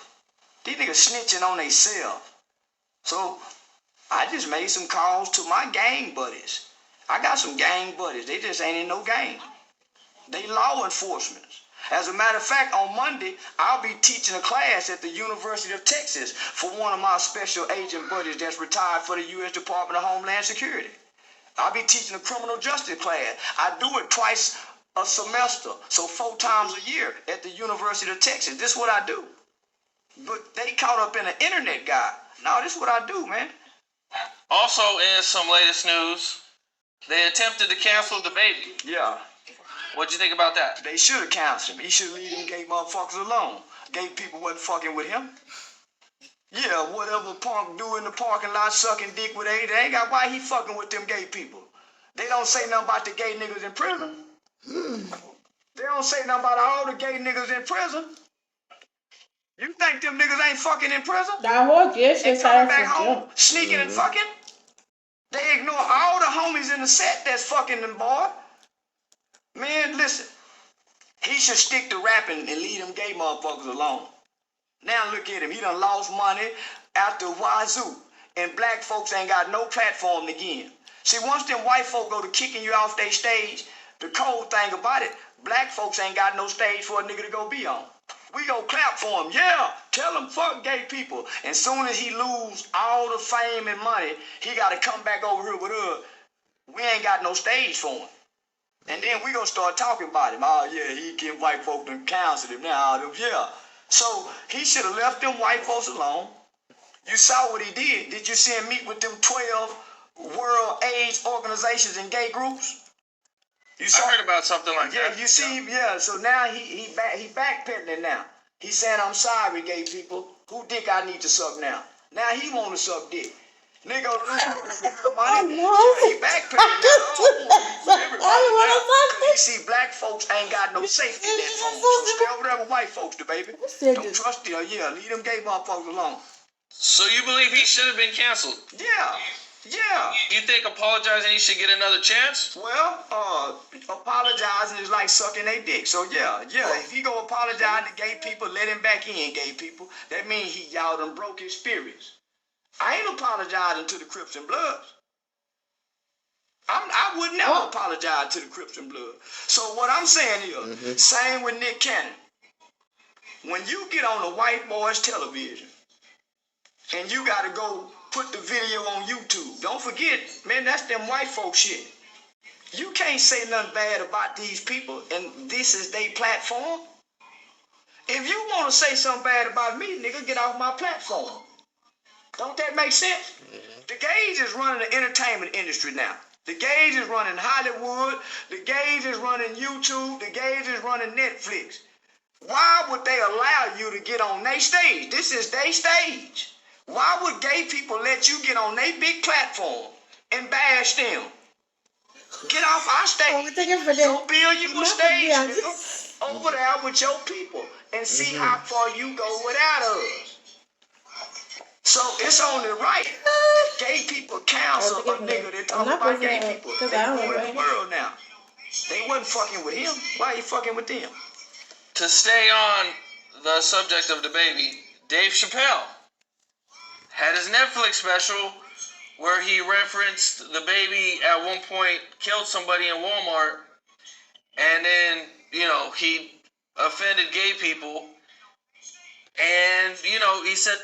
These niggas snitching on themselves. So I just made some calls to my gang buddies. I got some gang buddies. They just ain't in no gang. They law enforcement. As a matter of fact, on Monday, I'll be teaching a class at the University of Texas for one of my special agent buddies that's retired for the U.S. Department of Homeland Security. I'll be teaching a criminal justice class. I do it twice a semester, so 4 times a year at the University of Texas. This is what I do. But they caught up in an internet guy. No, this is what I do, man. Also, in some latest news, they attempted to cancel the baby. Yeah. What'd you think about that? They should have canceled him. He should have leave them gay motherfuckers alone. Gay people wasn't fucking with him. Yeah, whatever punk do in the parking lot sucking dick with they ain't got why he fucking with them gay people. They don't say nothing about the gay niggas in prison. They don't say nothing about all the gay niggas in prison. You think them niggas ain't fucking in prison? That whole case And is coming back home, sneaking and fucking? They ignore all the homies in the set that's fucking them, boy. Man, listen. He should stick to rapping and leave them gay motherfuckers alone. Now look at him. He done lost money after Wazoo. And black folks ain't got no platform again. See, once them white folk go to kicking you off their stage, the cold thing about it, black folks ain't got no stage for a nigga to go be on. We go clap for him. Yeah, tell him fuck gay people. And soon as he lose all the fame and money, he got to come back over here with us. We ain't got no stage for him. And then we gonna start talking about him. Oh yeah, he give white folk and counsel him now. Yeah. So he should have left them white folks alone. You saw what he did. Did you see him meet with them 12 World AIDS organizations and gay groups? You saw. I heard about something like that. Yeah, you see him. Yeah. So now he backpedaling now. He's saying, I'm sorry, gay people. Who dick I need to suck now? Now he want to suck dick. Nigga, money. He backpedaling now. You see, black folks ain't got no safety net phone. So stay over there with white folks, the baby. Don't trust you. Yeah, leave them gay motherfuckers alone. So you believe he should have been canceled? Yeah. Yeah. You think apologizing he should get another chance? Well, apologizing is like sucking a dick. So yeah. If he go apologize to gay people, let him back in, gay people. That means y'all done broke his spirits. I ain't apologizing to the Crips and Bloods. I would never apologize to the Crips and Bloods. So what I'm saying is, same with Nick Cannon. When you get on the white boys television and you gotta go put the video on YouTube, don't forget, man, that's them white folk shit. You can't say nothing bad about these people, and this is their platform. If you want to say something bad about me, nigga, get off my platform. Don't that make sense? The gays is running the entertainment industry now. The gays is running Hollywood. The gays is running YouTube. The gays is running Netflix. Why would they allow you to get on their stage? This is their stage. Why would gay people let you get on their big platform and bash them? Get off our stage. Go build you a stage, nigga, over there with your people and see how far you go without us. So it's only right that gay people counsel a nigga that talk about gay people. They rule the world now. They wasn't fucking with him. Why are you fucking with them? To stay on the subject of the baby, Dave Chappelle had his Netflix special where he referenced the baby at one point killed somebody in Walmart, and then, he offended gay people, and, he said,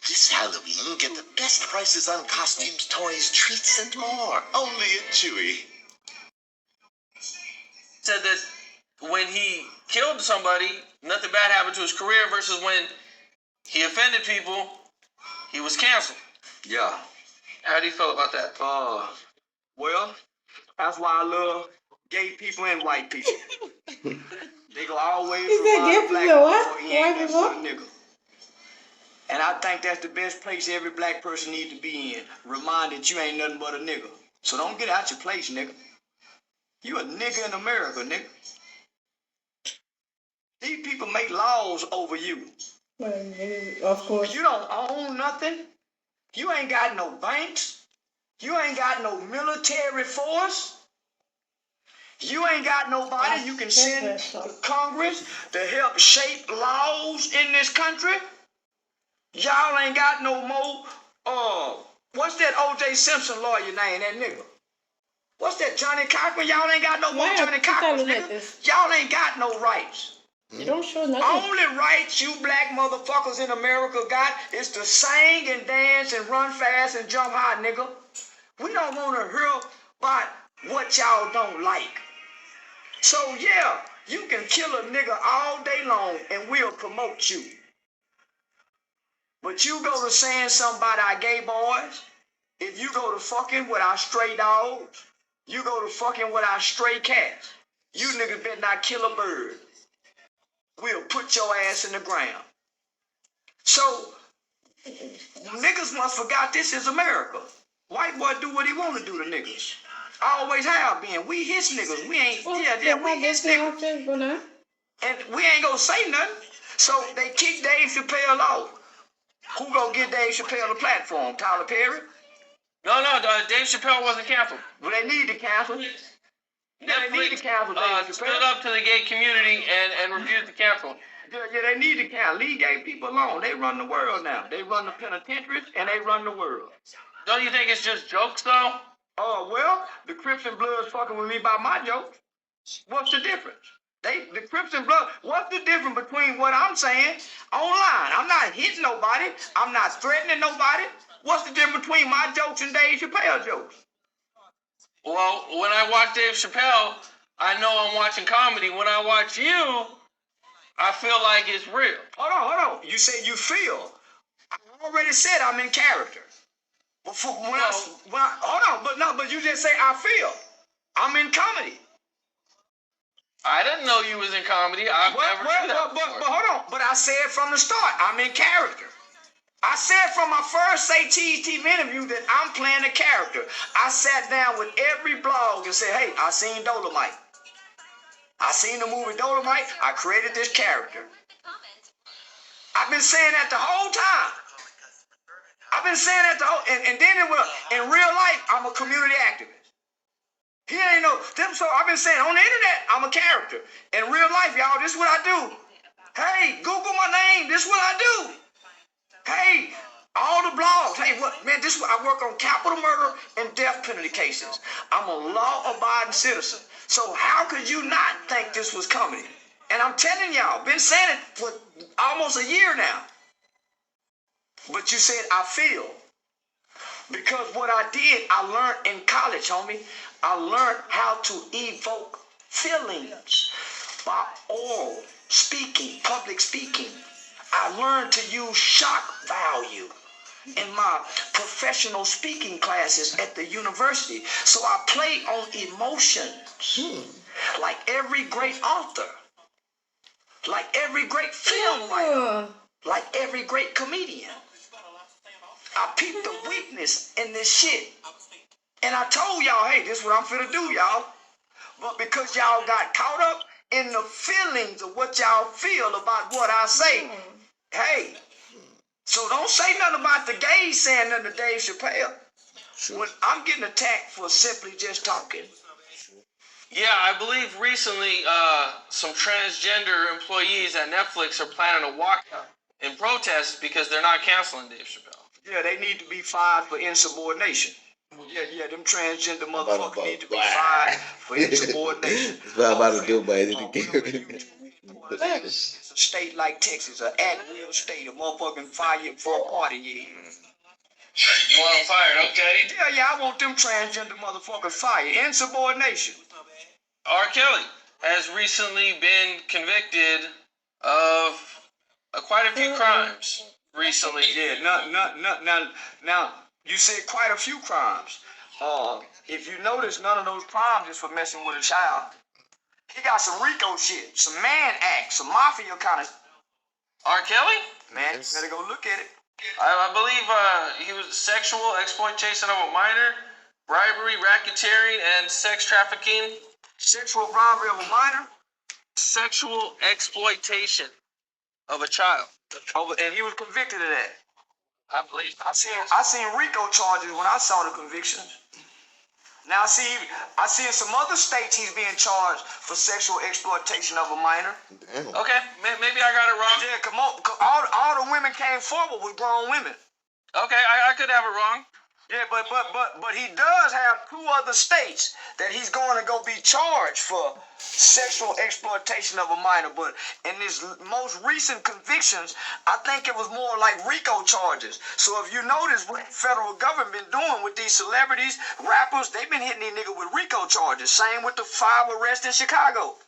this Halloween, get the best prices on costumes, toys, treats, and more. Only at Chewy. Said that when he killed somebody, nothing bad happened to his career, versus when he offended people, he was canceled. Yeah. How do you feel about that? Well, that's why I love gay people and white people. They go always provide black people for the nigga. And I think that's the best place every black person needs to be in. Reminded you ain't nothing but a nigga. So don't get out your place, nigga. You a nigga in America, nigga. These people make laws over you. Of course. You don't own nothing. You ain't got no banks. You ain't got no military force. You ain't got nobody you can send to Congress to help shape laws in this country. Y'all ain't got no more, what's that O.J. Simpson lawyer name, that nigga? What's that, Johnny Cochran? Y'all ain't got no more Johnny Cochran, nigga. Y'all ain't got no rights. You don't show nothing. Only rights you black motherfuckers in America got is to sing and dance and run fast and jump high, nigga. We don't want to hear about what y'all don't like. So yeah, you can kill a nigga all day long and we'll promote you. But you go to saying something about our gay boys, if you go to fucking with our stray dogs, you go to fucking with our stray cats, you niggas better not kill a bird. We'll put your ass in the ground. So, niggas must forgot this is America. White boy do what he want to do to niggas. Always have been. We his niggas. We ain't, we his niggas. And we ain't gonna say nothing. So they kick Dave Chappelle off. Who gonna get Dave Chappelle the platform? Tyler Perry? No, Dave Chappelle wasn't canceled. But they need to cancel. They need to cancel Dave Chappelle. Stood up to the gay community and refused to cancel. Yeah, they need to cancel. Leave gay people alone. They run the world now. They run the penitentiaries and they run the world. Don't you think it's just jokes though? Oh, well, the Crips and Bloods fucking with me about my jokes. What's the difference? The Crips and Bloods, what's the difference between what I'm saying online? I'm not hitting nobody. I'm not threatening nobody. What's the difference between my jokes and Dave Chappelle jokes? Well, when I watch Dave Chappelle, I know I'm watching comedy. When I watch you, I feel like it's real. Hold on. You say you feel. I already said I'm in character. But but you just say I feel. I'm in comedy. I didn't know you was in comedy. I've never seen that before. But hold on. But I said from the start, I'm in character. I said from my first Say Cheese TV interview that I'm playing a character. I sat down with every blog and said, hey, I seen Dolomite. I seen the movie Dolomite. I created this character. I've been saying that the whole time. I've been saying that and then in real life, I'm a community activist. He ain't no them. So I've been saying on the internet, I'm a character. In real life, y'all, this is what I do. Hey, Google my name. This is what I do. Hey, all the blogs. Hey, what man? This is what I work on: capital murder and death penalty cases. I'm a law-abiding citizen. So how could you not think this was coming? And I'm telling y'all, been saying it for almost a year now. But you said I feel. Because what I did, I learned in college, homie. I learned how to evoke feelings by oral speaking, public speaking. I learned to use shock value in my professional speaking classes at the university. So I play on emotions like every great author, like every great film writer, like every great comedian. I peeped the weakness in this shit. And I told y'all, hey, this is what I'm finna do, y'all. But because y'all got caught up in the feelings of what y'all feel about what I say, hey, so don't say nothing about the gays saying nothing to Dave Chappelle. Sure. When I'm getting attacked for simply just talking. Yeah, I believe recently some transgender employees at Netflix are planning a walkout in protest because they're not canceling Dave Chappelle. Yeah, they need to be fired for insubordination. Yeah, them transgender motherfuckers need to be fired for insubordination. That's what I'm about to do, but it's a state like Texas, an at-will state, a motherfucking fire for a party, yeah. You want them fired, okay? Yeah, I want them transgender motherfuckers fired. Insubordination. R. Kelly has recently been convicted of quite a few crimes. Recently. Yeah, now, you said quite a few crimes. If you notice, none of those crimes is for messing with a child. He got some RICO shit, some man act, some mafia kind of. R. Kelly? Man, you better go look at it. I believe he was sexual exploitation of a minor, bribery, racketeering, and sex trafficking. Sexual robbery of a minor? Sexual exploitation of a child. And he was convicted of that. I believe. I seen RICO charges when I saw the convictions. Now I see in some other states he's being charged for sexual exploitation of a minor. Damn. Okay, maybe I got it wrong. Yeah, come on. All the women came forward with grown women. Okay, I could have it wrong. Yeah, but he does have 2 other states that he's going to go be charged for sexual exploitation of a minor. But in his most recent convictions, I think it was more like RICO charges. So if you notice what the federal government been doing with these celebrities, rappers, they've been hitting these niggas with RICO charges. Same with the 5 arrests in Chicago.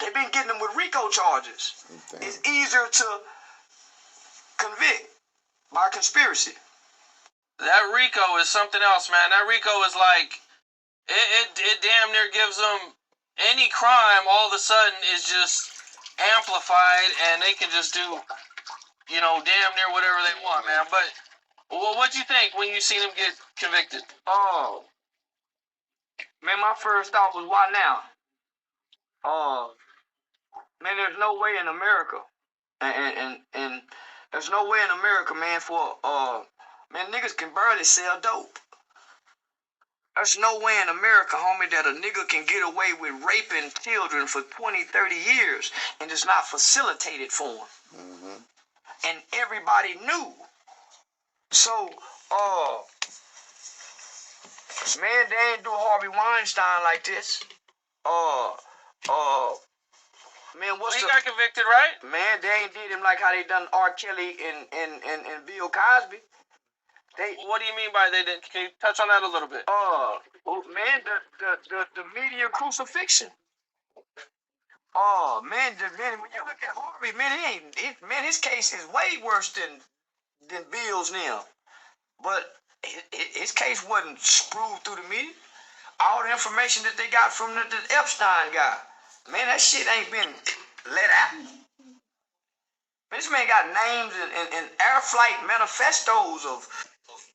They've been getting them with RICO charges. Damn. It's easier to convict by conspiracy. That RICO is something else, man. That RICO is like, it damn near gives them any crime all of a sudden is just amplified and they can just do, damn near whatever they want, man. But what'd you think when you seen him get convicted? Oh, man, my first thought was, why now? Man, there's no way in America, and there's no way in America, man, for man, niggas can barely sell dope. There's no way in America, homie, that a nigga can get away with raping children for 20, 30 years and it's not facilitated for him. Mm-hmm. And everybody knew. So, man, they ain't do Harvey Weinstein like this. Man, he got convicted, right? Man, they ain't did him like how they done R. Kelly and Bill Cosby. What do you mean by they didn't? Can you touch on that a little bit? Man, the media crucifixion. Man, when you look at Harvey, man, his case is way worse than Bill's now. But his case wasn't screwed through the media. All the information that they got from the Epstein guy, man, that shit ain't been let out. This man got names and air flight manifestos of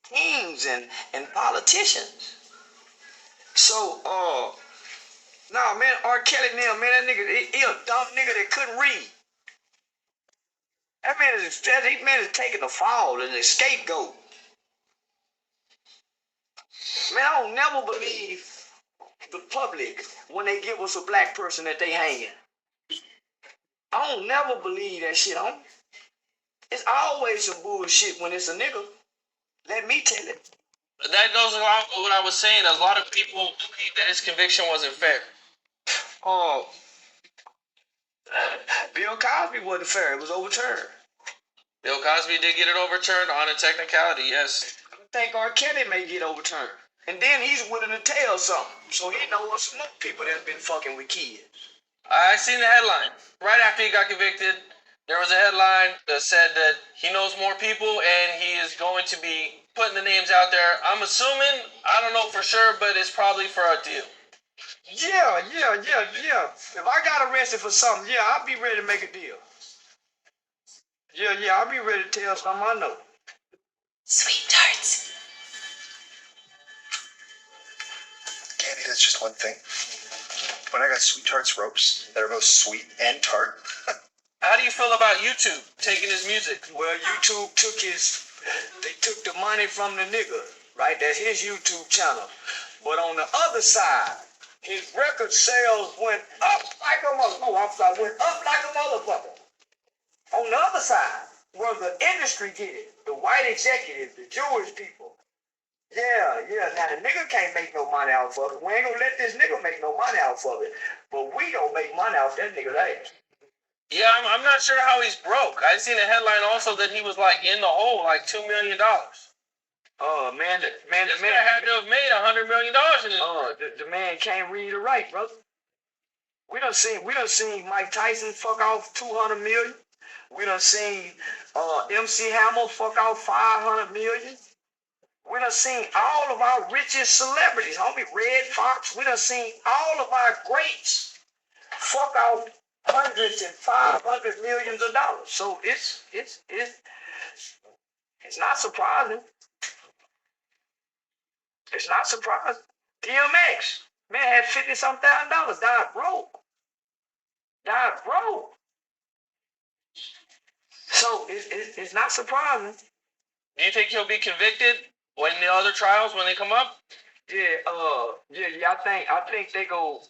kings and politicians. So, nah, man, R. Kelly now, man, that nigga, he a dumb nigga that couldn't read. That man is taking a fall and a scapegoat. Man, I don't never believe the public when they give us a black person that they hanging. I don't never believe that shit, homie. It's always some bullshit when it's a nigga. Let me tell it. That goes along with what I was saying. A lot of people believe that his conviction wasn't fair. Oh, Bill Cosby wasn't fair. It was overturned. Bill Cosby did get it overturned on a technicality, yes. I think R. Kelly may get overturned. And then he's willing to tell something. So he knows some more people that's been fucking with kids. I seen the headline. Right after he got convicted, there was a headline that said that he knows more people and he is going to be putting the names out there. I'm assuming, I don't know for sure, but it's probably for a deal. Yeah. If I got arrested for something, yeah, I'll be ready to make a deal. Yeah, I'll be ready to tell something I know. Sweet tarts. Candy, that's just one thing. When I got Sweet Tarts ropes that are both sweet and tart. How do you feel about YouTube taking his music? Well, YouTube they took the money from the nigga, right? That's his YouTube channel. But on the other side, his record sales went up like a motherfucker. Went up like a motherfucker. On the other side, where the industry get it, the white executives, the Jewish people. Yeah. Now the nigga can't make no money out of it. We ain't gonna let this nigga make no money out of it. But we don't make money out of that nigga's ass. Yeah, I'm not sure how he's broke. I seen a headline also that he was like in the hole, like $2 million. Oh man, the man had to have made $100 million in this. The man can't read or write, brother. We done seen Mike Tyson fuck off 200 million. We done seen MC Hammer fuck off 500 million. We done seen all of our richest celebrities, homie, Red Fox. We done seen all of our greats fuck off hundreds and 500 millions of dollars. So it's not surprising. It's not surprising. DMX, man, had $50-some thousand, died broke. So it's not surprising. Do you think he'll be convicted when the other trials when they come up? Yeah. I think they go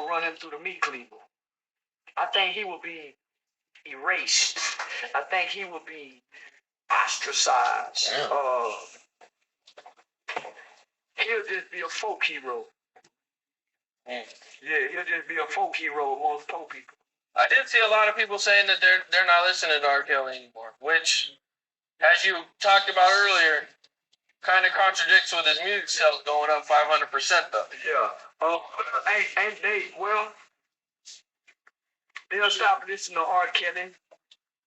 run him through the meat cleaver. I think he will be erased. I think he will be ostracized. He'll just be a folk hero. Yeah, he'll just be a folk hero amongst poor people. I did see a lot of people saying that they're not listening to R. Kelly anymore, which, as you talked about earlier, kind of contradicts with his music sales going up 500% though. Yeah. They'll stop listening to R. Kelly.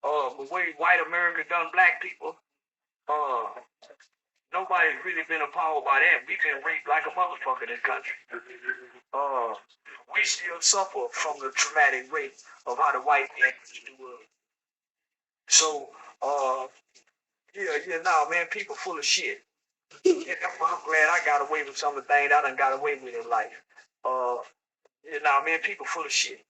The way white America done black people. Nobody's really been appalled by that. We've been raped like a motherfucker in this country. We still suffer from the traumatic rape of how the white man do us. So, man, people full of shit. I'm glad I got away with some of the things I done got away with in life. Man, people full of shit.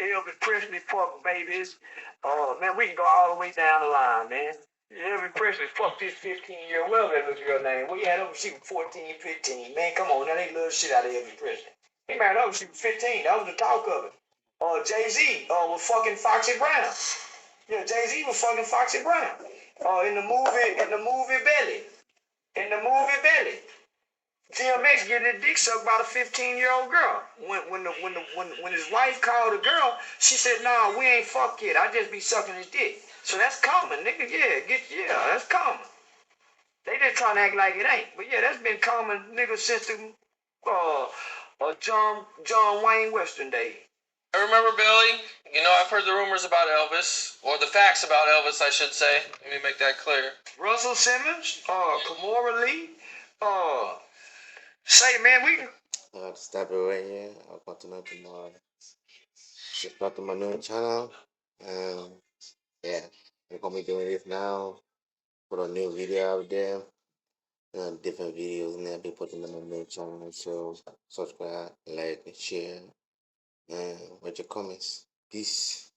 Elvis Presley fuck babies. Man, we can go all the way down the line, man. Elvis Presley fucked this 15-year-old, whatever that was your name. Well, yeah, she was 14, 15. Man, come on, now they love shit out of Elvis Presley. He married her when she was 15. That was the talk of it. Jay-Z was fucking Foxy Brown. Yeah, Jay-Z was fucking Foxy Brown. In the movie Belly. DMX getting his dick sucked by the 15-year-old girl. When his wife called the girl, she said, "Nah, we ain't fuck yet. I just be sucking his dick." So that's common, nigga. Yeah, that's common. They just trying to act like it ain't. But yeah, that's been common, nigga, since the John Wayne Western days. I remember, Billy, I've heard the rumors about Elvis, or the facts about Elvis, I should say. Let me make that clear. Russell Simmons, Kimora Lee, say, man, we can... I have to stop it right here. I'll continue tomorrow. Subscribe to my new channel. Yeah, I'm gonna be doing this now. Put a new video out there. Different videos and I'll be putting them on my new channel. So subscribe, like, and share. And with your comments. Peace.